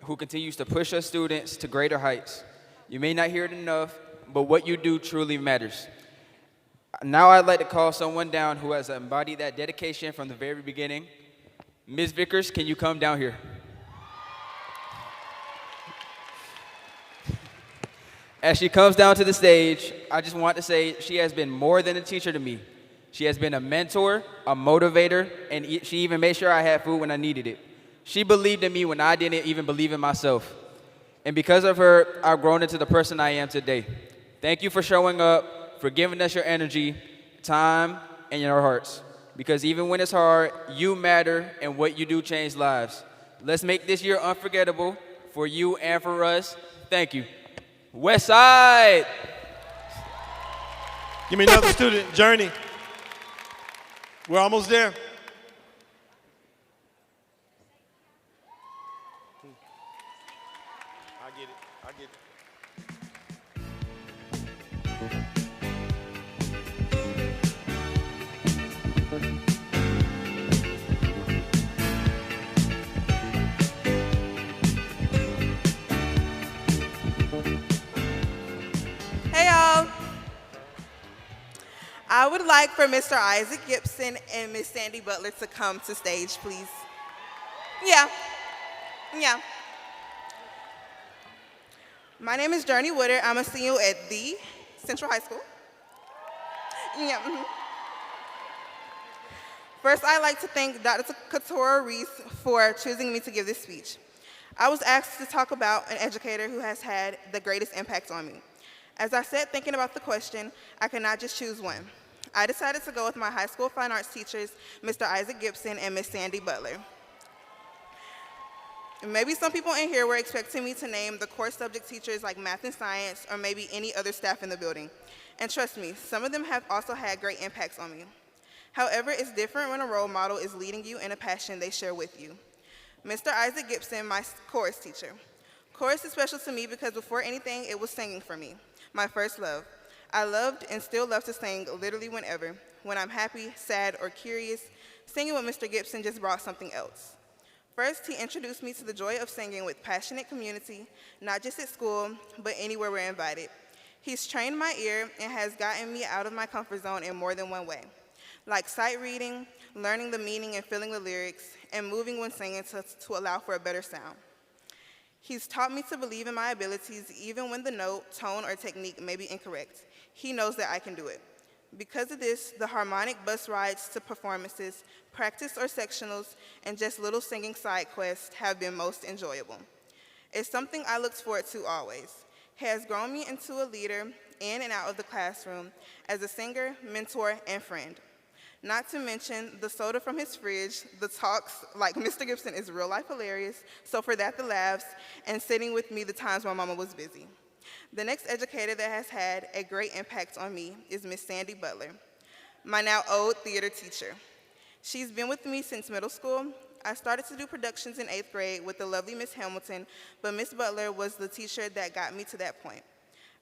who continues to push us students to greater heights. You may not hear it enough, but what you do truly matters. Now I'd like to call someone down who has embodied that dedication from the very beginning. Ms. Vickers, can you come down here? As she comes down to the stage, I just want to say she has been more than a teacher to me. She has been a mentor, a motivator, and she even made sure I had food when I needed it. She believed in me when I didn't even believe in myself. And because of her, I've grown into the person I am today. Thank you for showing up, for giving us your energy, time, and your hearts. Because even when it's hard, you matter, and what you do changes lives. Let's make this year unforgettable for you and for us. Thank you. West Side. Give me another student, Journey. We're almost there. I get it. I get Hey y'all. I would like for Mr. Isaac Gibson and Miss Sandy Butler to come to stage, please. Yeah. My name is Journey Woodard. I'm a senior at the Central High School. Yeah. First, I'd like to thank Dr. Katora Reese for choosing me to give this speech. I was asked to talk about an educator who has had the greatest impact on me. As I sat thinking about the question, I could not just choose one. I decided to go with my high school fine arts teachers, Mr. Isaac Gibson and Miss Sandy Butler. Maybe some people in here were expecting me to name the core subject teachers like math and science, or maybe any other staff in the building. And trust me, some of them have also had great impacts on me. However, it's different when a role model is leading you in a passion they share with you. Mr. Isaac Gibson, my chorus teacher. Chorus is special to me because before anything, it was singing for me, my first love. I loved and still love to sing literally whenever. When I'm happy, sad, or curious, singing with Mr. Gibson just brought something else. First, he introduced me to the joy of singing with passionate community, not just at school, but anywhere we're invited. He's trained my ear and has gotten me out of my comfort zone in more than one way, like sight reading, learning the meaning and feeling the lyrics, and moving when singing to allow for a better sound. He's taught me to believe in my abilities even when the note, tone, or technique may be incorrect. He knows that I can do it. Because of this, the harmonic bus rides to performances, practice or sectionals, and just little singing side quests have been most enjoyable. It's something I look forward to always. It has grown me into a leader in and out of the classroom as a singer, mentor, and friend. Not to mention the soda from his fridge, the talks like Mr. Gibson is real life hilarious, so for that the laughs, and sitting with me the times my mama was busy. The next educator that has had a great impact on me is Miss Sandy Butler, my now old theater teacher. She's been with me since middle school. I started to do productions in 8th grade with the lovely Miss Hamilton, but Miss Butler was the teacher that got me to that point.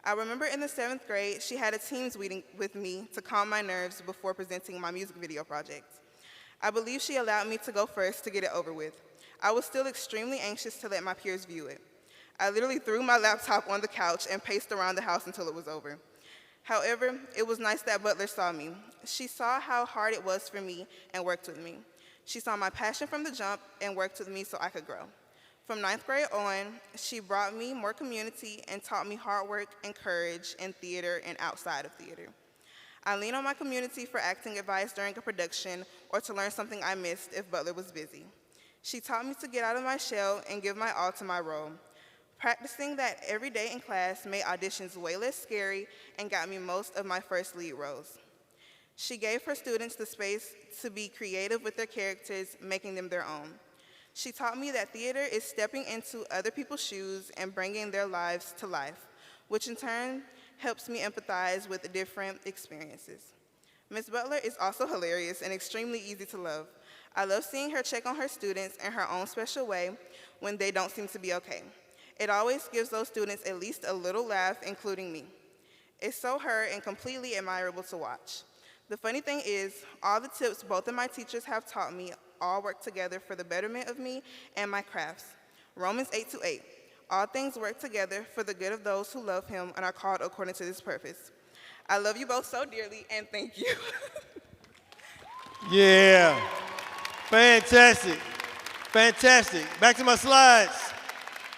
I remember in the 7th grade, she had a Teams meeting with me to calm my nerves before presenting my music video project. I believe she allowed me to go first to get it over with. I was still extremely anxious to let my peers view it. I literally threw my laptop on the couch and paced around the house until it was over. However, it was nice that Butler saw me. She saw how hard it was for me and worked with me. She saw my passion from the jump and worked with me so I could grow. From 9th grade on, she brought me more community and taught me hard work and courage in theater and outside of theater. I lean on my community for acting advice during a production or to learn something I missed if Butler was busy. She taught me to get out of my shell and give my all to my role. Practicing that every day in class made auditions way less scary and got me most of my first lead roles. She gave her students the space to be creative with their characters, making them their own. She taught me that theater is stepping into other people's shoes and bringing their lives to life, which in turn helps me empathize with different experiences. Ms. Butler is also hilarious and extremely easy to love. I love seeing her check on her students in her own special way when they don't seem to be okay. It always gives those students at least a little laugh, including me. It's so her and completely admirable to watch. The funny thing is, all the tips both of my teachers have taught me all work together for the betterment of me and my crafts. Romans 8:8, all things work together for the good of those who love him and are called according to this purpose. I love you both so dearly, and thank you. Yeah, fantastic, fantastic. Back to my slides.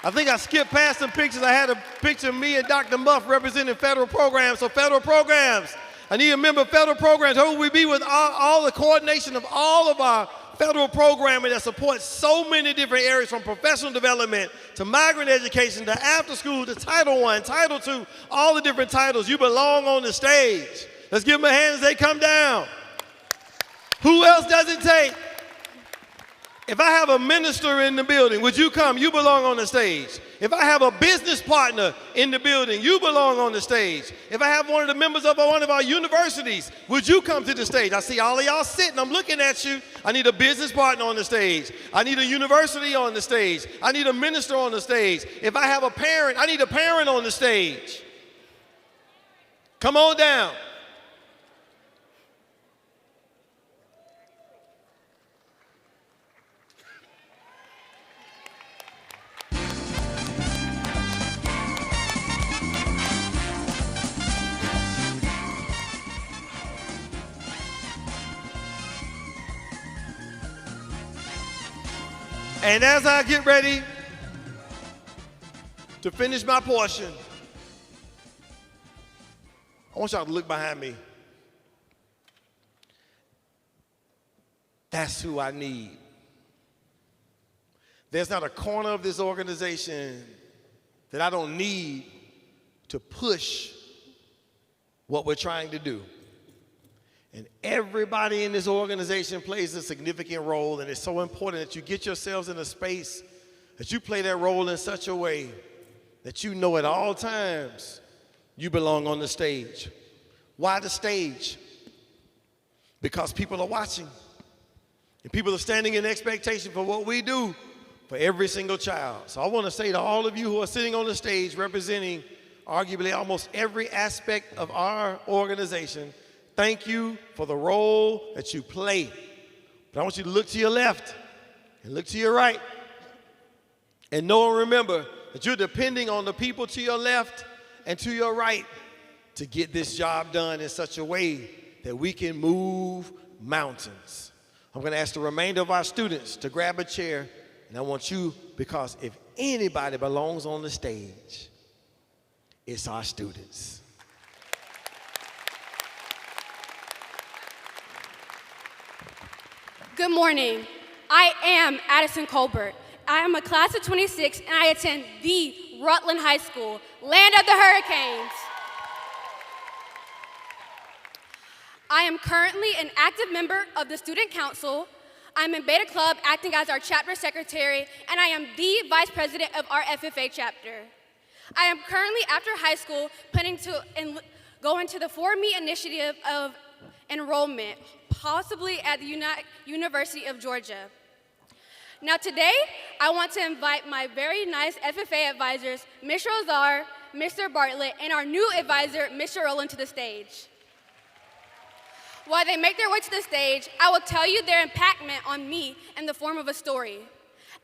I think I skipped past some pictures. I had a picture of me and Dr. Muff representing federal programs. So federal programs, I need to remember federal programs. Who will we be with all the coordination of all of our federal programming that supports so many different areas, from professional development to migrant education to after school to Title I, Title II, all the different titles. You belong on the stage. Let's give them a hand as they come down. Who else does it take? If I have a minister in the building, would you come? You belong on the stage. If I have a business partner in the building, you belong on the stage. If I have one of the members of one of our universities, would you come to the stage? I see all of y'all sitting. I'm looking at you. I need a business partner on the stage. I need a university on the stage. I need a minister on the stage. If I have a parent, I need a parent on the stage. Come on down. And as I get ready to finish my portion, I want y'all to look behind me. That's who I need. There's not a corner of this organization that I don't need to push what we're trying to do. And everybody in this organization plays a significant role, and it's so important that you get yourselves in a space that you play that role in such a way that you know at all times you belong on the stage. Why the stage? Because people are watching, and people are standing in expectation for what we do for every single child. So I want to say to all of you who are sitting on the stage representing arguably almost every aspect of our organization, thank you for the role that you play. But I want you to look to your left and look to your right and know and remember that you're depending on the people to your left and to your right to get this job done in such a way that we can move mountains. I'm going to ask the remainder of our students to grab a chair, and I want you, because if anybody belongs on the stage, it's our students. Good morning. I am Addison Colbert. I am a class of 26 and I attend the Rutland High School, land of the hurricanes. I am currently an active member of the Student Council. I'm in Beta Club acting as our chapter secretary, and I am the vice president of our FFA chapter. I am currently, after high school, planning to go into the 4Me initiative of enrollment, possibly at the University of Georgia. Now today, I want to invite my very nice FFA advisors, Ms. Rosar, Mr. Bartlett, and our new advisor, Mr. Rowland, to the stage. While they make their way to the stage, I will tell you their impactment on me in the form of a story.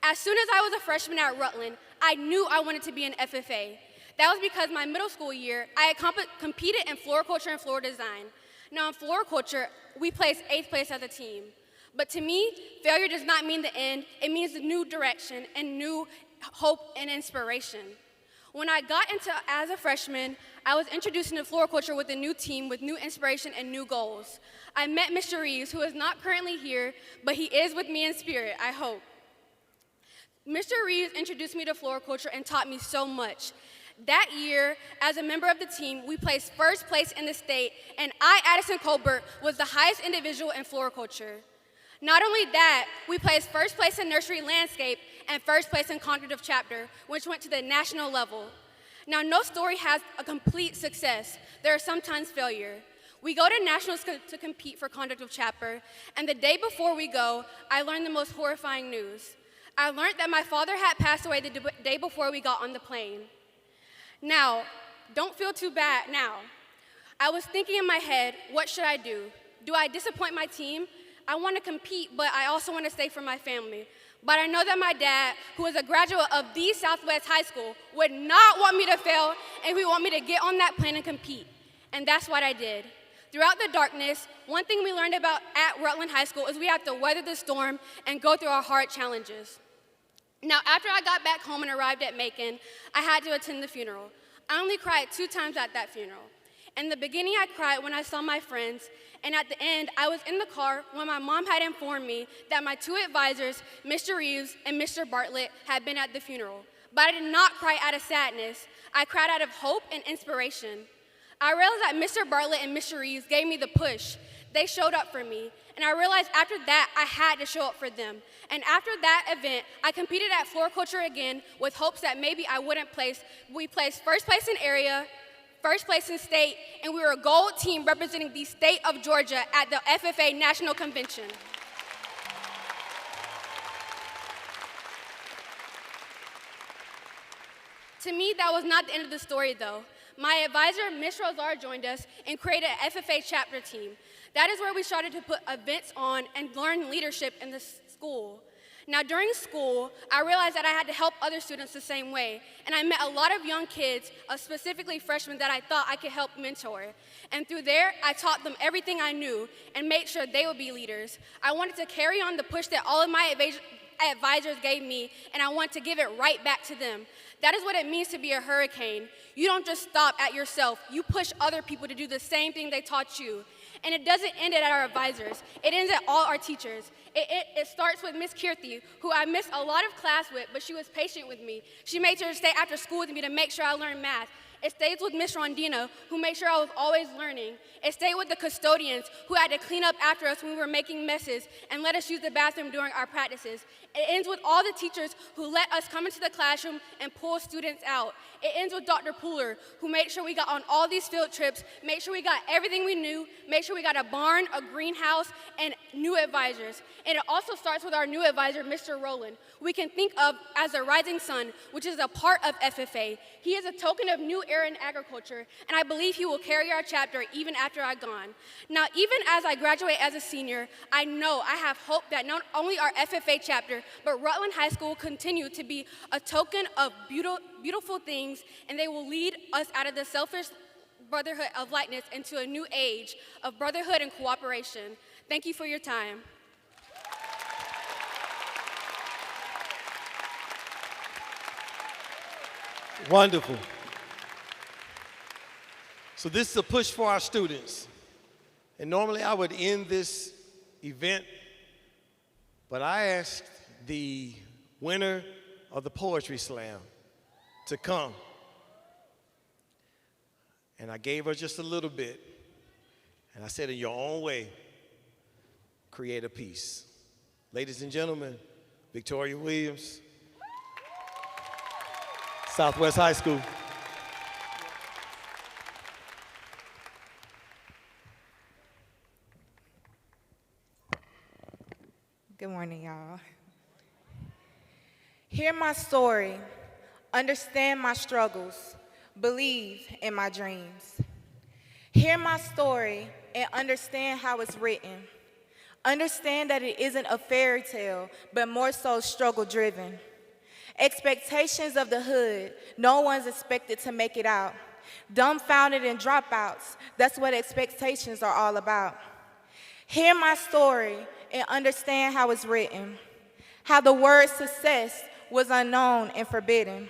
As soon as I was a freshman at Rutland, I knew I wanted to be an FFA. That was because my middle school year, I had competed in floriculture and floral design. Now in floriculture, we placed 8th place as a team. But to me, failure does not mean the end. It means a new direction and new hope and inspiration. When I got into as a freshman, I was introduced into floriculture with a new team with new inspiration and new goals. I met Mr. Reeves, who is not currently here, but he is with me in spirit, I hope. Mr. Reeves introduced me to floriculture and taught me so much. That year, as a member of the team, we placed 1st place in the state, and I, Addison Colbert, was the highest individual in floriculture. Not only that, we placed 1st place in nursery landscape and 1st place in cognitive chapter, which went to the national level. Now, no story has a complete success. There are sometimes failure. We go to nationals to compete for cognitive chapter, and the day before we go, I learned the most horrifying news. I learned that my father had passed away the day before we got on the plane. Now, don't feel too bad now. I was thinking in my head, what should I do? Do I disappoint my team? I want to compete, but I also want to stay for my family. But I know that my dad, who is a graduate of the Southwest High School, would not want me to fail, and he would want me to get on that plane and compete. And that's what I did. Throughout the darkness, one thing we learned about at Rutland High School is we have to weather the storm and go through our hard challenges. Now, after I got back home and arrived at Macon, I had to attend the funeral. I only cried 2 times at that funeral. In the beginning, I cried when I saw my friends, and at the end, I was in the car when my mom had informed me that my 2 advisors, Mr. Reeves and Mr. Bartlett, had been at the funeral. But I did not cry out of sadness. I cried out of hope and inspiration. I realized that Mr. Bartlett and Mr. Reeves gave me the push. They showed up for me, and I realized after that, I had to show up for them. And after that event, I competed at floriculture again with hopes that maybe I wouldn't place. We placed 1st place in area, 1st place in state, and we were a gold team representing the state of Georgia at the FFA National Convention. To me, that was not the end of the story, though. My advisor, Ms. Rosar, joined us and created an FFA chapter team. That is where we started to put events on and learn leadership in the school. Now, during school, I realized that I had to help other students the same way, and I met a lot of young kids, specifically freshmen, that I thought I could help mentor. And through there, I taught them everything I knew and made sure they would be leaders. I wanted to carry on the push that all of my advisors gave me, and I want to give it right back to them. That is what it means to be a hurricane. You don't just stop at yourself. You push other people to do the same thing they taught you. And it doesn't end at our advisors. It ends at all our teachers. It starts with Miss Kirthi, who I missed a lot of class with, but she was patient with me. She made sure to stay after school with me to make sure I learned math. It stayed with Miss Rondina, who made sure I was always learning. It stayed with the custodians, who had to clean up after us when we were making messes and let us use the bathroom during our practices. It ends with all the teachers who let us come into the classroom and pull students out. It ends with Dr. Pooler, who made sure we got on all these field trips, made sure we got everything we knew, made sure we got a barn, a greenhouse, and new advisors. And it also starts with our new advisor, Mr. Rowland, we can think of as a rising sun, which is a part of FFA. He is a token of new era in agriculture, and I believe he will carry our chapter even after I'm gone. Now, even as I graduate as a senior, I know I have hope that not only our FFA chapter, but Rutland High School will continue to be a token of beautiful things, and they will lead us out of the selfish brotherhood of lightness into a new age of brotherhood and cooperation. Thank you for your time. Wonderful. So this is a push for our students. And normally I would end this event But I asked the winner of the Poetry Slam to come. And I gave her just a little bit. And I said, in your own way, create a piece. Ladies and gentlemen, Victoria Williams, Southwest High School. Good morning, y'all. Hear my story, understand my struggles, believe in my dreams. Hear my story and understand how it's written. Understand that it isn't a fairy tale, but more so struggle-driven. Expectations of the hood, no one's expected to make it out. Dumbfounded and dropouts, that's what expectations are all about. Hear my story and understand how it's written. How the word success was unknown and forbidden.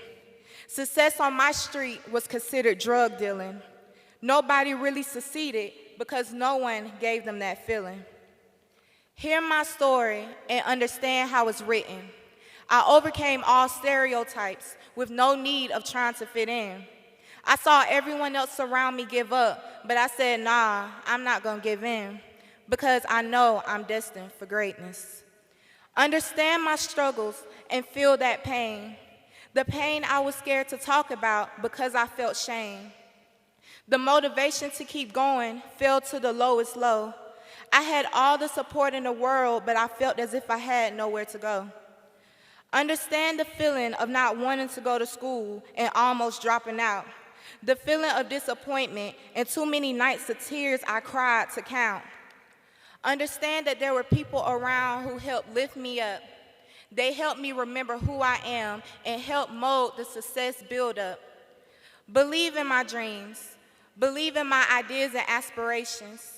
Success on my street was considered drug dealing. Nobody really succeeded because no one gave them that feeling. Hear my story and understand how it's written. I overcame all stereotypes with no need of trying to fit in. I saw everyone else around me give up, but I said, nah, I'm not gonna give in because I know I'm destined for greatness. Understand my struggles and feel that pain. The pain I was scared to talk about because I felt shame. The motivation to keep going fell to the lowest low. I had all the support in the world, but I felt as if I had nowhere to go. Understand the feeling of not wanting to go to school and almost dropping out. The feeling of disappointment and too many nights of tears I cried to count. Understand that there were people around who helped lift me up. They helped me remember who I am and helped mold the success build-up. Believe in my dreams. Believe in my ideas and aspirations.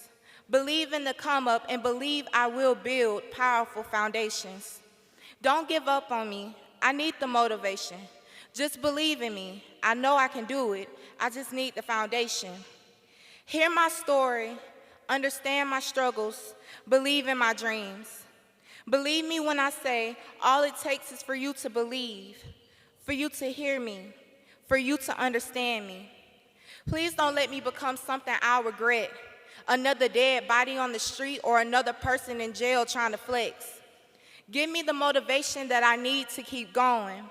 Believe in the come up and believe I will build powerful foundations. Don't give up on me. I need the motivation. Just believe in me. I know I can do it. I just need the foundation. Hear my story. Understand my struggles. Believe in my dreams. Believe me when I say all it takes is for you to believe, for you to hear me, for you to understand me. Please don't let me become something I'll regret. Another dead body on the street or another person in jail trying to flex. Give me the motivation that I need to keep going.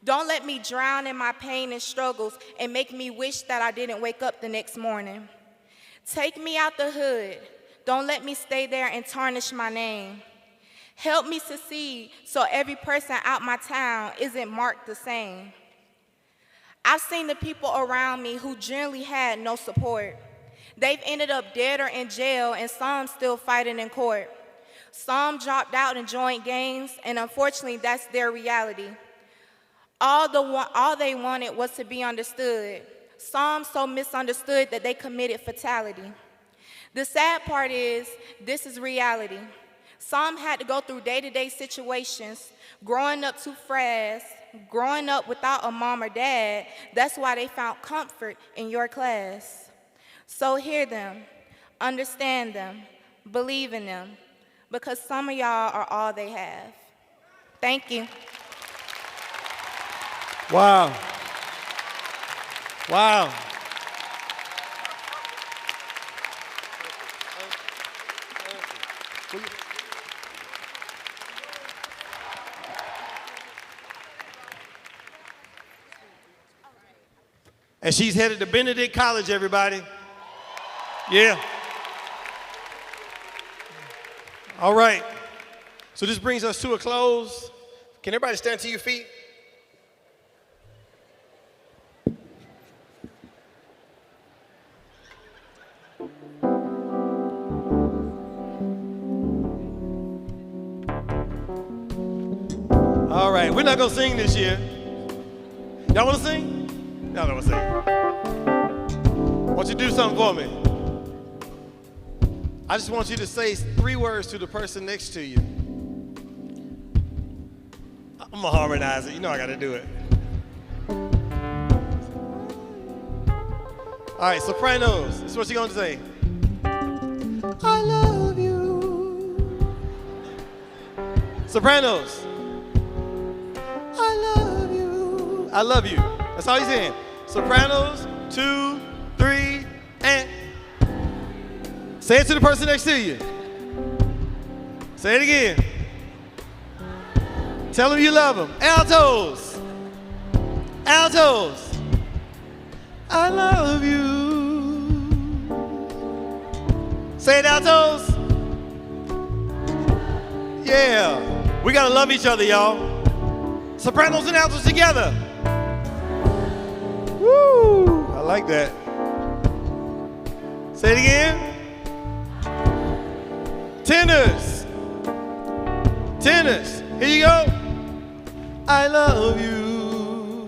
Don't let me drown in my pain and struggles and make me wish that I didn't wake up the next morning. Take me out the hood. Don't let me stay there and tarnish my name. Help me succeed so every person out my town isn't marked the same. I've seen the people around me who generally had no support. They've ended up dead or in jail, and some still fighting in court. Some dropped out and joined gangs, and unfortunately, that's their reality. All they wanted was to be understood. Some so misunderstood that they committed fatality. The sad part is, this is reality. Some had to go through day-to-day situations, growing up too fast, growing up without a mom or dad. That's why they found comfort in your class. So hear them, understand them, believe in them, because some of y'all are all they have. Thank you. Wow. Wow. And she's headed to Benedict College, everybody. Yeah. All right. So this brings us to a close. Can everybody stand to your feet? All right, we're not gonna sing this year. Y'all wanna sing? Y'all don't wanna sing. I want you to do something for me. I just want you to say 3 words to the person next to you. I'm gonna harmonize it. You know I gotta do it. All right, sopranos. This is what you're gonna say. I love you. Sopranos. I love you. I love you. That's all he's saying. Sopranos, 2, 3, and. Say it to the person next to you. Say it again. Tell them you love them. Altos. Altos. I love you. Say it, altos. Yeah. We gotta love each other, y'all. Sopranos and altos together. Woo. I like that. Say it again. Tenors. Tenors. Here you go. I love you.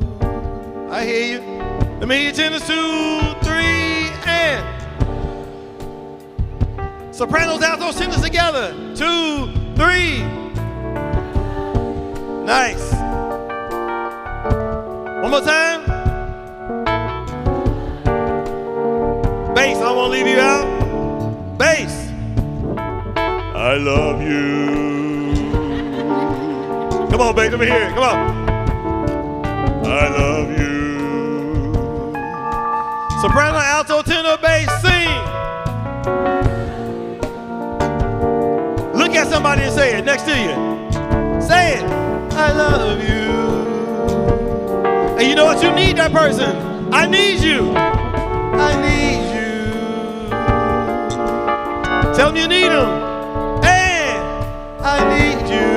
I hear you. Let me hear you. Tenors, 2, 3, and. Sopranos, altos, tenors together. 2, 3. Nice. One more time. Bass, I don't want to leave you out. Bass. I love you. Come on, babe, let me hear it. Come on. I love you. Soprano, alto, tenor, bass, sing. Look at somebody and say it next to you. Say it. I love you. And you know what? You need that person. I need you. I need you. Tell them you need them. I need you.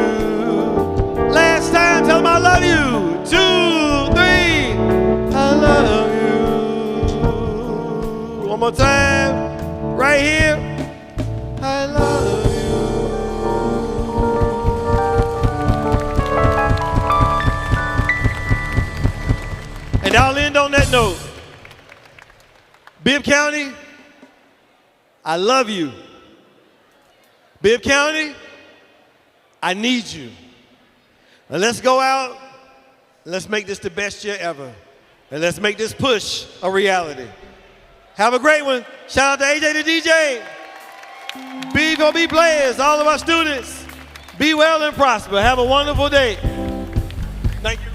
Last time, tell them I love you. 2, 3, I love you. One more time, right here. I love you. And I'll end on that note. Bibb County, I love you. Bibb County, I need you. Now let's go out and let's make this the best year ever. And let's make this push a reality. Have a great one. Shout out to AJ the DJ. Be gonna be players, all of our students. Be well and prosper. Have a wonderful day. Thank you.